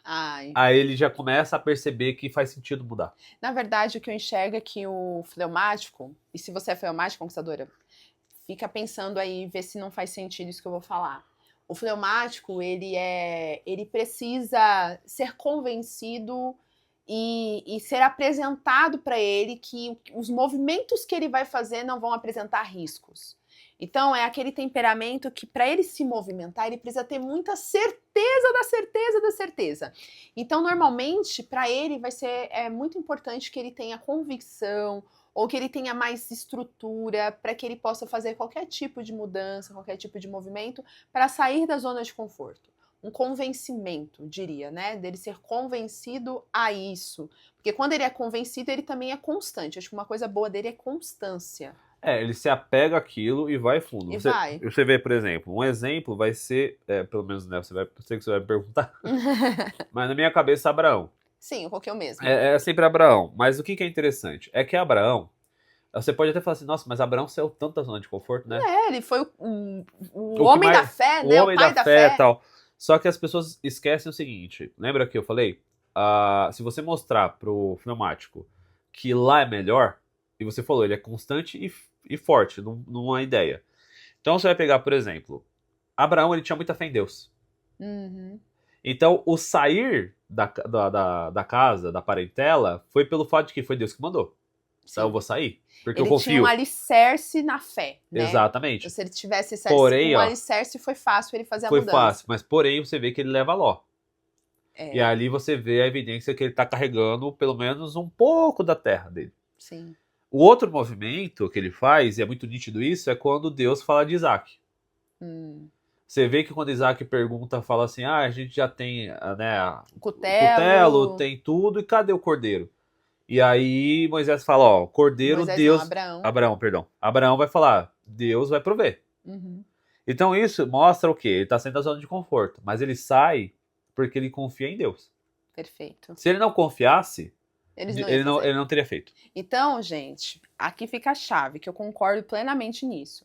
aí ele já começa a perceber que faz sentido mudar. Na verdade, o que eu enxergo é que o fleumático, e se você é fleumático, conquistadora, fica pensando aí, vê se não faz sentido isso que eu vou falar. O fleumático, ele precisa ser convencido e ser apresentado para ele que os movimentos que ele vai fazer não vão apresentar riscos. Então, é aquele temperamento que, para ele se movimentar, ele precisa ter muita certeza da certeza da certeza. Então, normalmente, para ele vai ser muito importante que ele tenha convicção ou que ele tenha mais estrutura para que ele possa fazer qualquer tipo de mudança, qualquer tipo de movimento para sair da zona de conforto. Um convencimento, diria, né? Dele ser convencido a isso. Porque quando ele é convencido, ele também é constante. Acho que uma coisa boa dele é constância. Ele se apega àquilo e vai fundo. E você vê, por exemplo, um exemplo vai ser, pelo menos, né, eu sei que você vai me perguntar, mas na minha cabeça, Abraão. Sim, eu coloquei o mesmo. É sempre Abraão. Mas o que é interessante? É que Abraão, você pode até falar assim, nossa, mas Abraão saiu tanto da zona de conforto, né? Ele foi o homem da fé, né? O homem da fé e tal. Só que as pessoas esquecem o seguinte, lembra que eu falei? Se você mostrar pro fleumático que lá é melhor, e você falou, ele é constante e forte numa ideia. Então você vai pegar, por exemplo, Abraão, ele tinha muita fé em Deus. Uhum. Então o sair da casa, da parentela, foi pelo fato de que foi Deus que mandou. Então eu vou sair, porque eu confio. Ele tinha um alicerce na fé, né? Exatamente. Então, se ele tivesse porém, alicerce, foi fácil ele fazer a mudança. Foi fácil, mas porém você vê que ele leva Ló. E ali você vê a evidência que ele está carregando pelo menos um pouco da terra dele. Sim. O outro movimento que ele faz, e é muito nítido isso, é quando Deus fala de Isaac. Você vê que quando Isaac pergunta, fala assim, a gente já tem né, o cutelo, tem tudo, e cadê o cordeiro? E aí Moisés fala, ó, cordeiro, Deus... Abraão vai falar, Deus vai prover. Então isso mostra o quê? Ele está saindo da zona de conforto, mas ele sai porque ele confia em Deus. Perfeito. Se ele não confiasse, ele não teria feito. Então, gente, aqui fica a chave, que eu concordo plenamente nisso.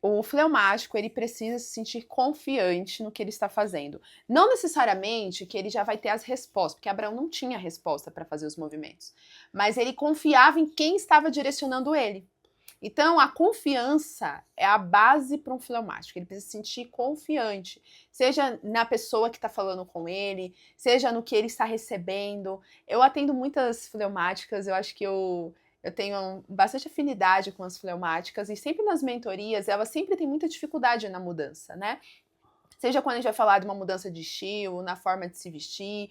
O fleumático, ele precisa se sentir confiante no que ele está fazendo. Não necessariamente que ele já vai ter as respostas, porque Abraão não tinha resposta para fazer os movimentos. Mas ele confiava em quem estava direcionando ele. Então, a confiança é a base para um fleumático. Ele precisa se sentir confiante, seja na pessoa que está falando com ele, seja no que ele está recebendo. Eu atendo muitas fleumáticas, eu acho que eu tenho bastante afinidade com as fleumáticas e sempre nas mentorias, elas sempre têm muita dificuldade na mudança, né? Seja quando a gente vai falar de uma mudança de estilo, na forma de se vestir,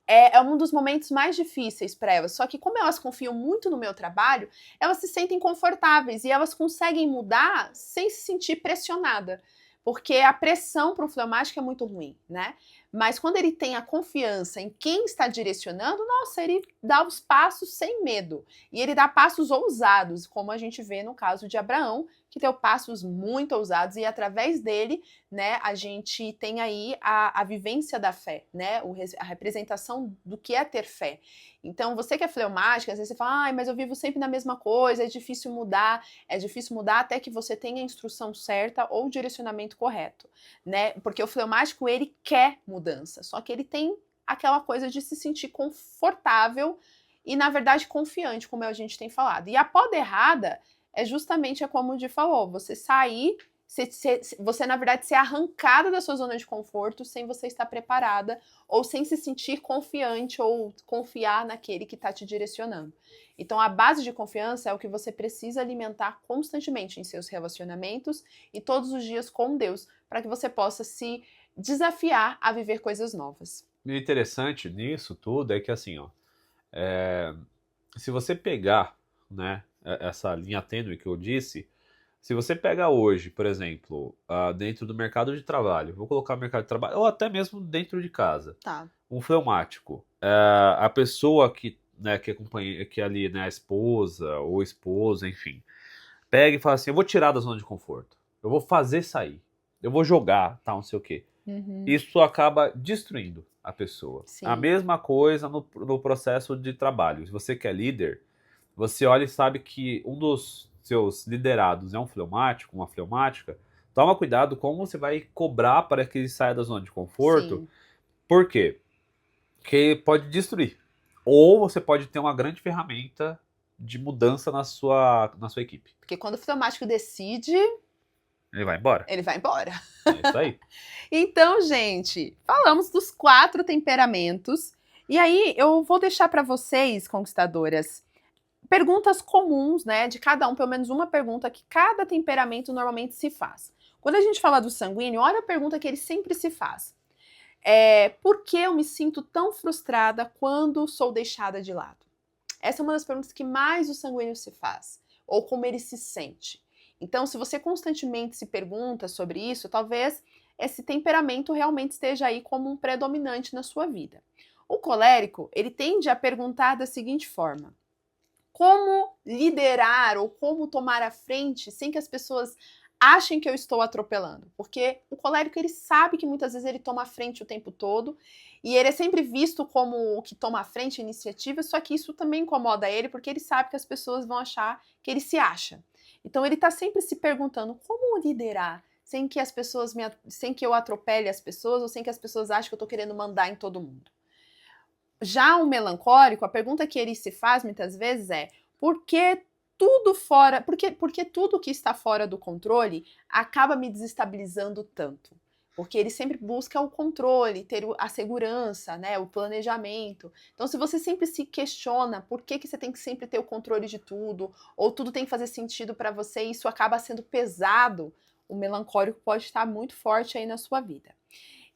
é um dos momentos mais difíceis para elas. Só que como elas confiam muito no meu trabalho, elas se sentem confortáveis e elas conseguem mudar sem se sentir pressionada. Porque a pressão para um fleumático é muito ruim, né? Mas quando ele tem a confiança em quem está direcionando, nossa, ele dá os passos sem medo. E ele dá passos ousados, como a gente vê no caso de Abraão, que deu passos muito ousados e através dele, né, a gente tem aí a vivência da fé, né, a representação do que é ter fé. Então, você que é fleumática, às vezes você fala, mas eu vivo sempre na mesma coisa, é difícil mudar até que você tenha a instrução certa ou o direcionamento correto, né, porque o fleumático, ele quer mudança, só que ele tem aquela coisa de se sentir confortável e, na verdade, confiante, como a gente tem falado. E a poda errada é justamente como o Di falou, você sair, você, na verdade, ser arrancada da sua zona de conforto sem você estar preparada ou sem se sentir confiante ou confiar naquele que está te direcionando. Então, a base de confiança é o que você precisa alimentar constantemente em seus relacionamentos e todos os dias com Deus, para que você possa se desafiar a viver coisas novas. E o interessante nisso tudo é que, assim, ó, se você pegar, né, essa linha tênue que eu disse, se você pega hoje, por exemplo, dentro do mercado de trabalho, vou colocar mercado de trabalho, ou até mesmo dentro de casa, Tá. um fleumático, a pessoa que, né, que acompanha, que é ali, né, a esposa ou esposo, enfim, pega e fala assim, eu vou tirar da zona de conforto, eu vou fazer sair, eu vou jogar, tal, não sei o quê. Isso acaba destruindo a pessoa. Sim. A mesma coisa no processo de trabalho. Se você que é líder, você olha e sabe que um dos seus liderados é um fleumático, uma fleumática, toma cuidado como você vai cobrar para que ele saia da zona de conforto. Sim. Por quê? Porque pode destruir. Ou você pode ter uma grande ferramenta de mudança na sua equipe. Porque quando o fleumático decide, ele vai embora. Ele vai embora. É isso aí. Então, gente, falamos dos 4 temperamentos. E aí, eu vou deixar para vocês, conquistadoras, perguntas comuns, né? De cada um, pelo menos uma pergunta que cada temperamento normalmente se faz. Quando a gente fala do sanguíneo, olha a pergunta que ele sempre se faz. Por que eu me sinto tão frustrada quando sou deixada de lado? Essa é uma das perguntas que mais o sanguíneo se faz. Ou como ele se sente. Então, se você constantemente se pergunta sobre isso, talvez esse temperamento realmente esteja aí como um predominante na sua vida. O colérico, ele tende a perguntar da seguinte forma: como liderar ou como tomar a frente sem que as pessoas achem que eu estou atropelando? Porque o colérico, ele sabe que muitas vezes ele toma a frente o tempo todo e ele é sempre visto como o que toma a frente, a iniciativa, só que isso também incomoda ele porque ele sabe que as pessoas vão achar que ele se acha. Então ele está sempre se perguntando como liderar sem que as pessoas sem que eu atropele as pessoas ou sem que as pessoas achem que eu estou querendo mandar em todo mundo. Já o melancólico, a pergunta que ele se faz muitas vezes é: por que tudo fora, porque tudo que está fora do controle acaba me desestabilizando tanto? Porque ele sempre busca o controle, ter a segurança, né, o planejamento. Então, se você sempre se questiona por que você tem que sempre ter o controle de tudo, ou tudo tem que fazer sentido para você, e isso acaba sendo pesado, o melancólico pode estar muito forte aí na sua vida.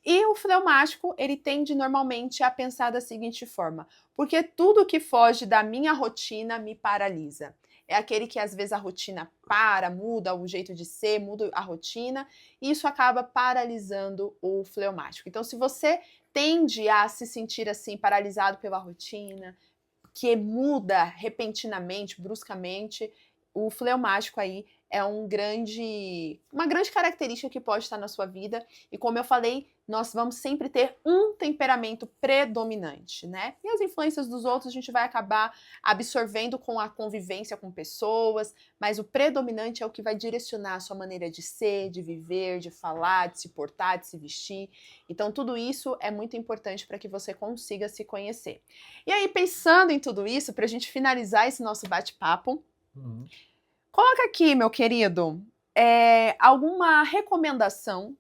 E o fleumático, ele tende normalmente a pensar da seguinte forma: porque tudo que foge da minha rotina me paralisa. É aquele que às vezes a rotina muda o jeito de ser, muda a rotina, e isso acaba paralisando o fleumático. Então, se você tende a se sentir assim, paralisado pela rotina, que muda repentinamente, bruscamente, o fleumático aí é uma grande característica que pode estar na sua vida. E como eu falei, nós vamos sempre ter um temperamento predominante, né? E as influências dos outros a gente vai acabar absorvendo com a convivência com pessoas, mas o predominante é o que vai direcionar a sua maneira de ser, de viver, de falar, de se portar, de se vestir. Então tudo isso é muito importante para que você consiga se conhecer. E aí, pensando em tudo isso, para a gente finalizar esse nosso bate-papo, coloca aqui, meu querido, alguma recomendação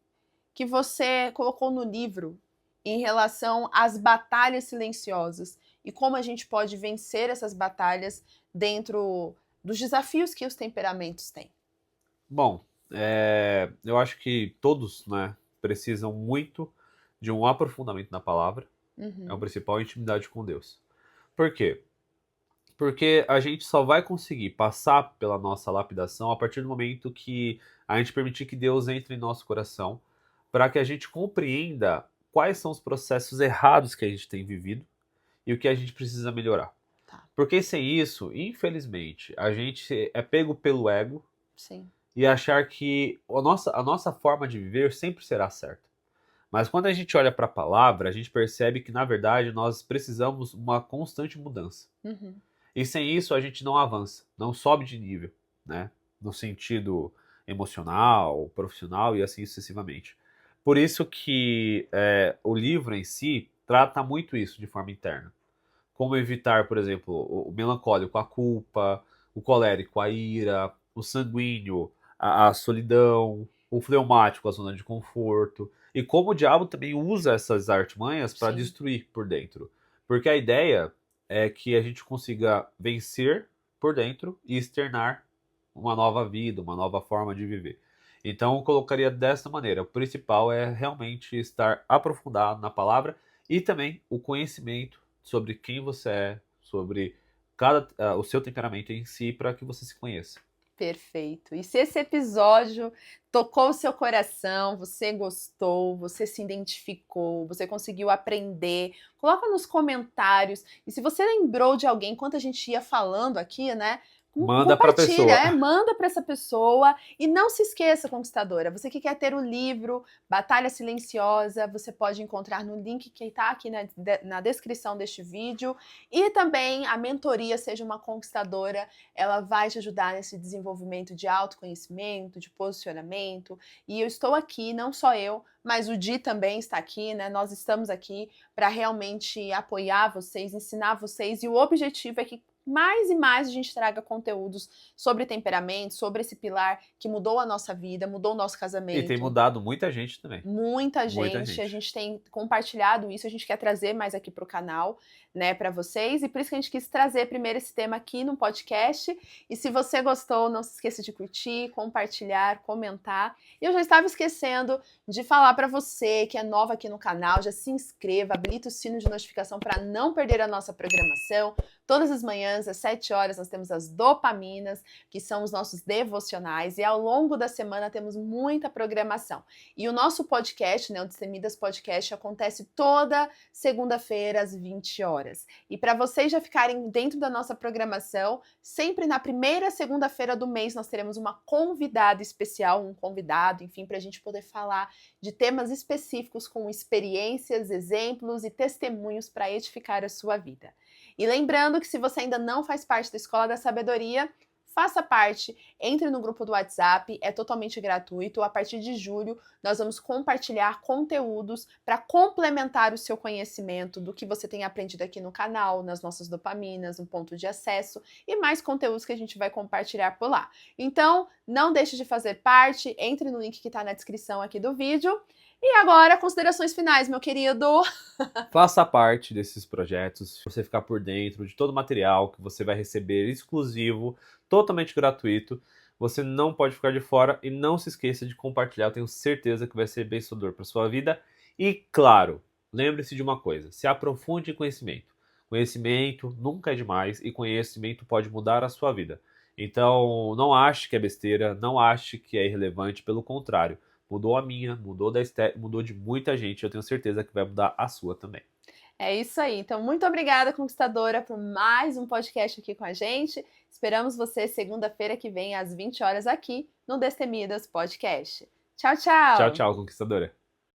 que você colocou no livro em relação às batalhas silenciosas e como a gente pode vencer essas batalhas dentro dos desafios que os temperamentos têm. Bom, eu acho que todos, né, precisam muito de um aprofundamento na palavra. É o principal, intimidade com Deus. Por quê? Porque a gente só vai conseguir passar pela nossa lapidação a partir do momento que a gente permitir que Deus entre em nosso coração, para que a gente compreenda quais são os processos errados que a gente tem vivido e o que a gente precisa melhorar. Tá. Porque sem isso, infelizmente, a gente é pego pelo ego. Sim. e achar que a nossa forma de viver sempre será certa. Mas quando a gente olha para a palavra, a gente percebe que, na verdade, nós precisamos uma constante mudança. Uhum. E sem isso, a gente não avança, não sobe de nível, né? No sentido emocional, profissional e assim sucessivamente. Por isso que o livro em si trata muito isso de forma interna. Como evitar, por exemplo, o melancólico, a culpa, o colérico, a ira, o sanguíneo, a solidão, o fleumático, a zona de conforto. E como o diabo também usa essas artimanhas para Sim. destruir por dentro. Porque a ideia é que a gente consiga vencer por dentro e externar uma nova vida, uma nova forma de viver. Então eu colocaria dessa maneira. O principal é realmente estar aprofundado na palavra e também o conhecimento sobre quem você é, sobre o seu temperamento em si, para que você se conheça. Perfeito. E se esse episódio tocou o seu coração, você gostou, você se identificou, você conseguiu aprender, coloca nos comentários. E se você lembrou de alguém enquanto a gente ia falando aqui, né? Manda para a Compartilha, pessoa. manda para essa pessoa e não se esqueça, conquistadora. Você que quer ter o livro Batalha Silenciosa, você pode encontrar no link que está aqui na descrição deste vídeo. E também a mentoria Seja uma Conquistadora, ela vai te ajudar nesse desenvolvimento de autoconhecimento, de posicionamento. E eu estou aqui, não só eu, mas o Di também está aqui, né? Nós estamos aqui para realmente apoiar vocês, ensinar vocês. E o objetivo é que mais e mais a gente traga conteúdos sobre temperamento, sobre esse pilar que mudou a nossa vida, mudou o nosso E tem casamento. mudado muita gente também. Muita Muita gente, a gente. gente tem compartilhado isso, a gente quer trazer mais aqui para o canal, né, para vocês, e por isso que a gente quis trazer primeiro esse tema aqui no podcast. E se você gostou, não se esqueça de curtir, compartilhar, comentar. E eu já estava esquecendo de falar para você que é nova aqui no canal, já se inscreva, habilita o sino de notificação para não perder a nossa programação. Todas as manhãs, às 7 horas, nós temos as dopaminas, que são os nossos devocionais, e ao longo da semana temos muita programação. E o nosso podcast, né, o Destemidas Podcast, acontece toda segunda-feira às 20 horas. E para vocês já ficarem dentro da nossa programação, sempre na primeira segunda-feira do mês nós teremos uma convidada especial, um convidado, enfim, para a gente poder falar de temas específicos com experiências, exemplos e testemunhos para edificar a sua vida. E lembrando que se você ainda não faz parte da Escola da Sabedoria, faça parte, entre no grupo do WhatsApp, é totalmente gratuito. A partir de julho, nós vamos compartilhar conteúdos para complementar o seu conhecimento do que você tem aprendido aqui no canal, nas nossas dopaminas, no ponto de acesso e mais conteúdos que a gente vai compartilhar por lá. Então, não deixe de fazer parte, entre no link que está na descrição aqui do vídeo. E agora, considerações finais, meu querido. Faça parte desses projetos, você ficar por dentro de todo o material que você vai receber exclusivo, totalmente gratuito. Você não pode ficar de fora e não se esqueça de compartilhar. Eu tenho certeza que vai ser abençoador para sua vida. E claro, lembre-se de uma coisa: se aprofunde em conhecimento. Conhecimento nunca é demais e conhecimento pode mudar a sua vida. Então, não ache que é besteira, não ache que é irrelevante, pelo contrário. Mudou a minha, mudou da Esté, mudou de muita gente. Eu tenho certeza que vai mudar a sua também. É isso aí. Então, muito obrigada, conquistadora, por mais um podcast aqui com a gente. Esperamos você segunda-feira que vem, às 20 horas, aqui no Destemidas Podcast. Tchau, Tchau, tchau! tchau, conquistadora.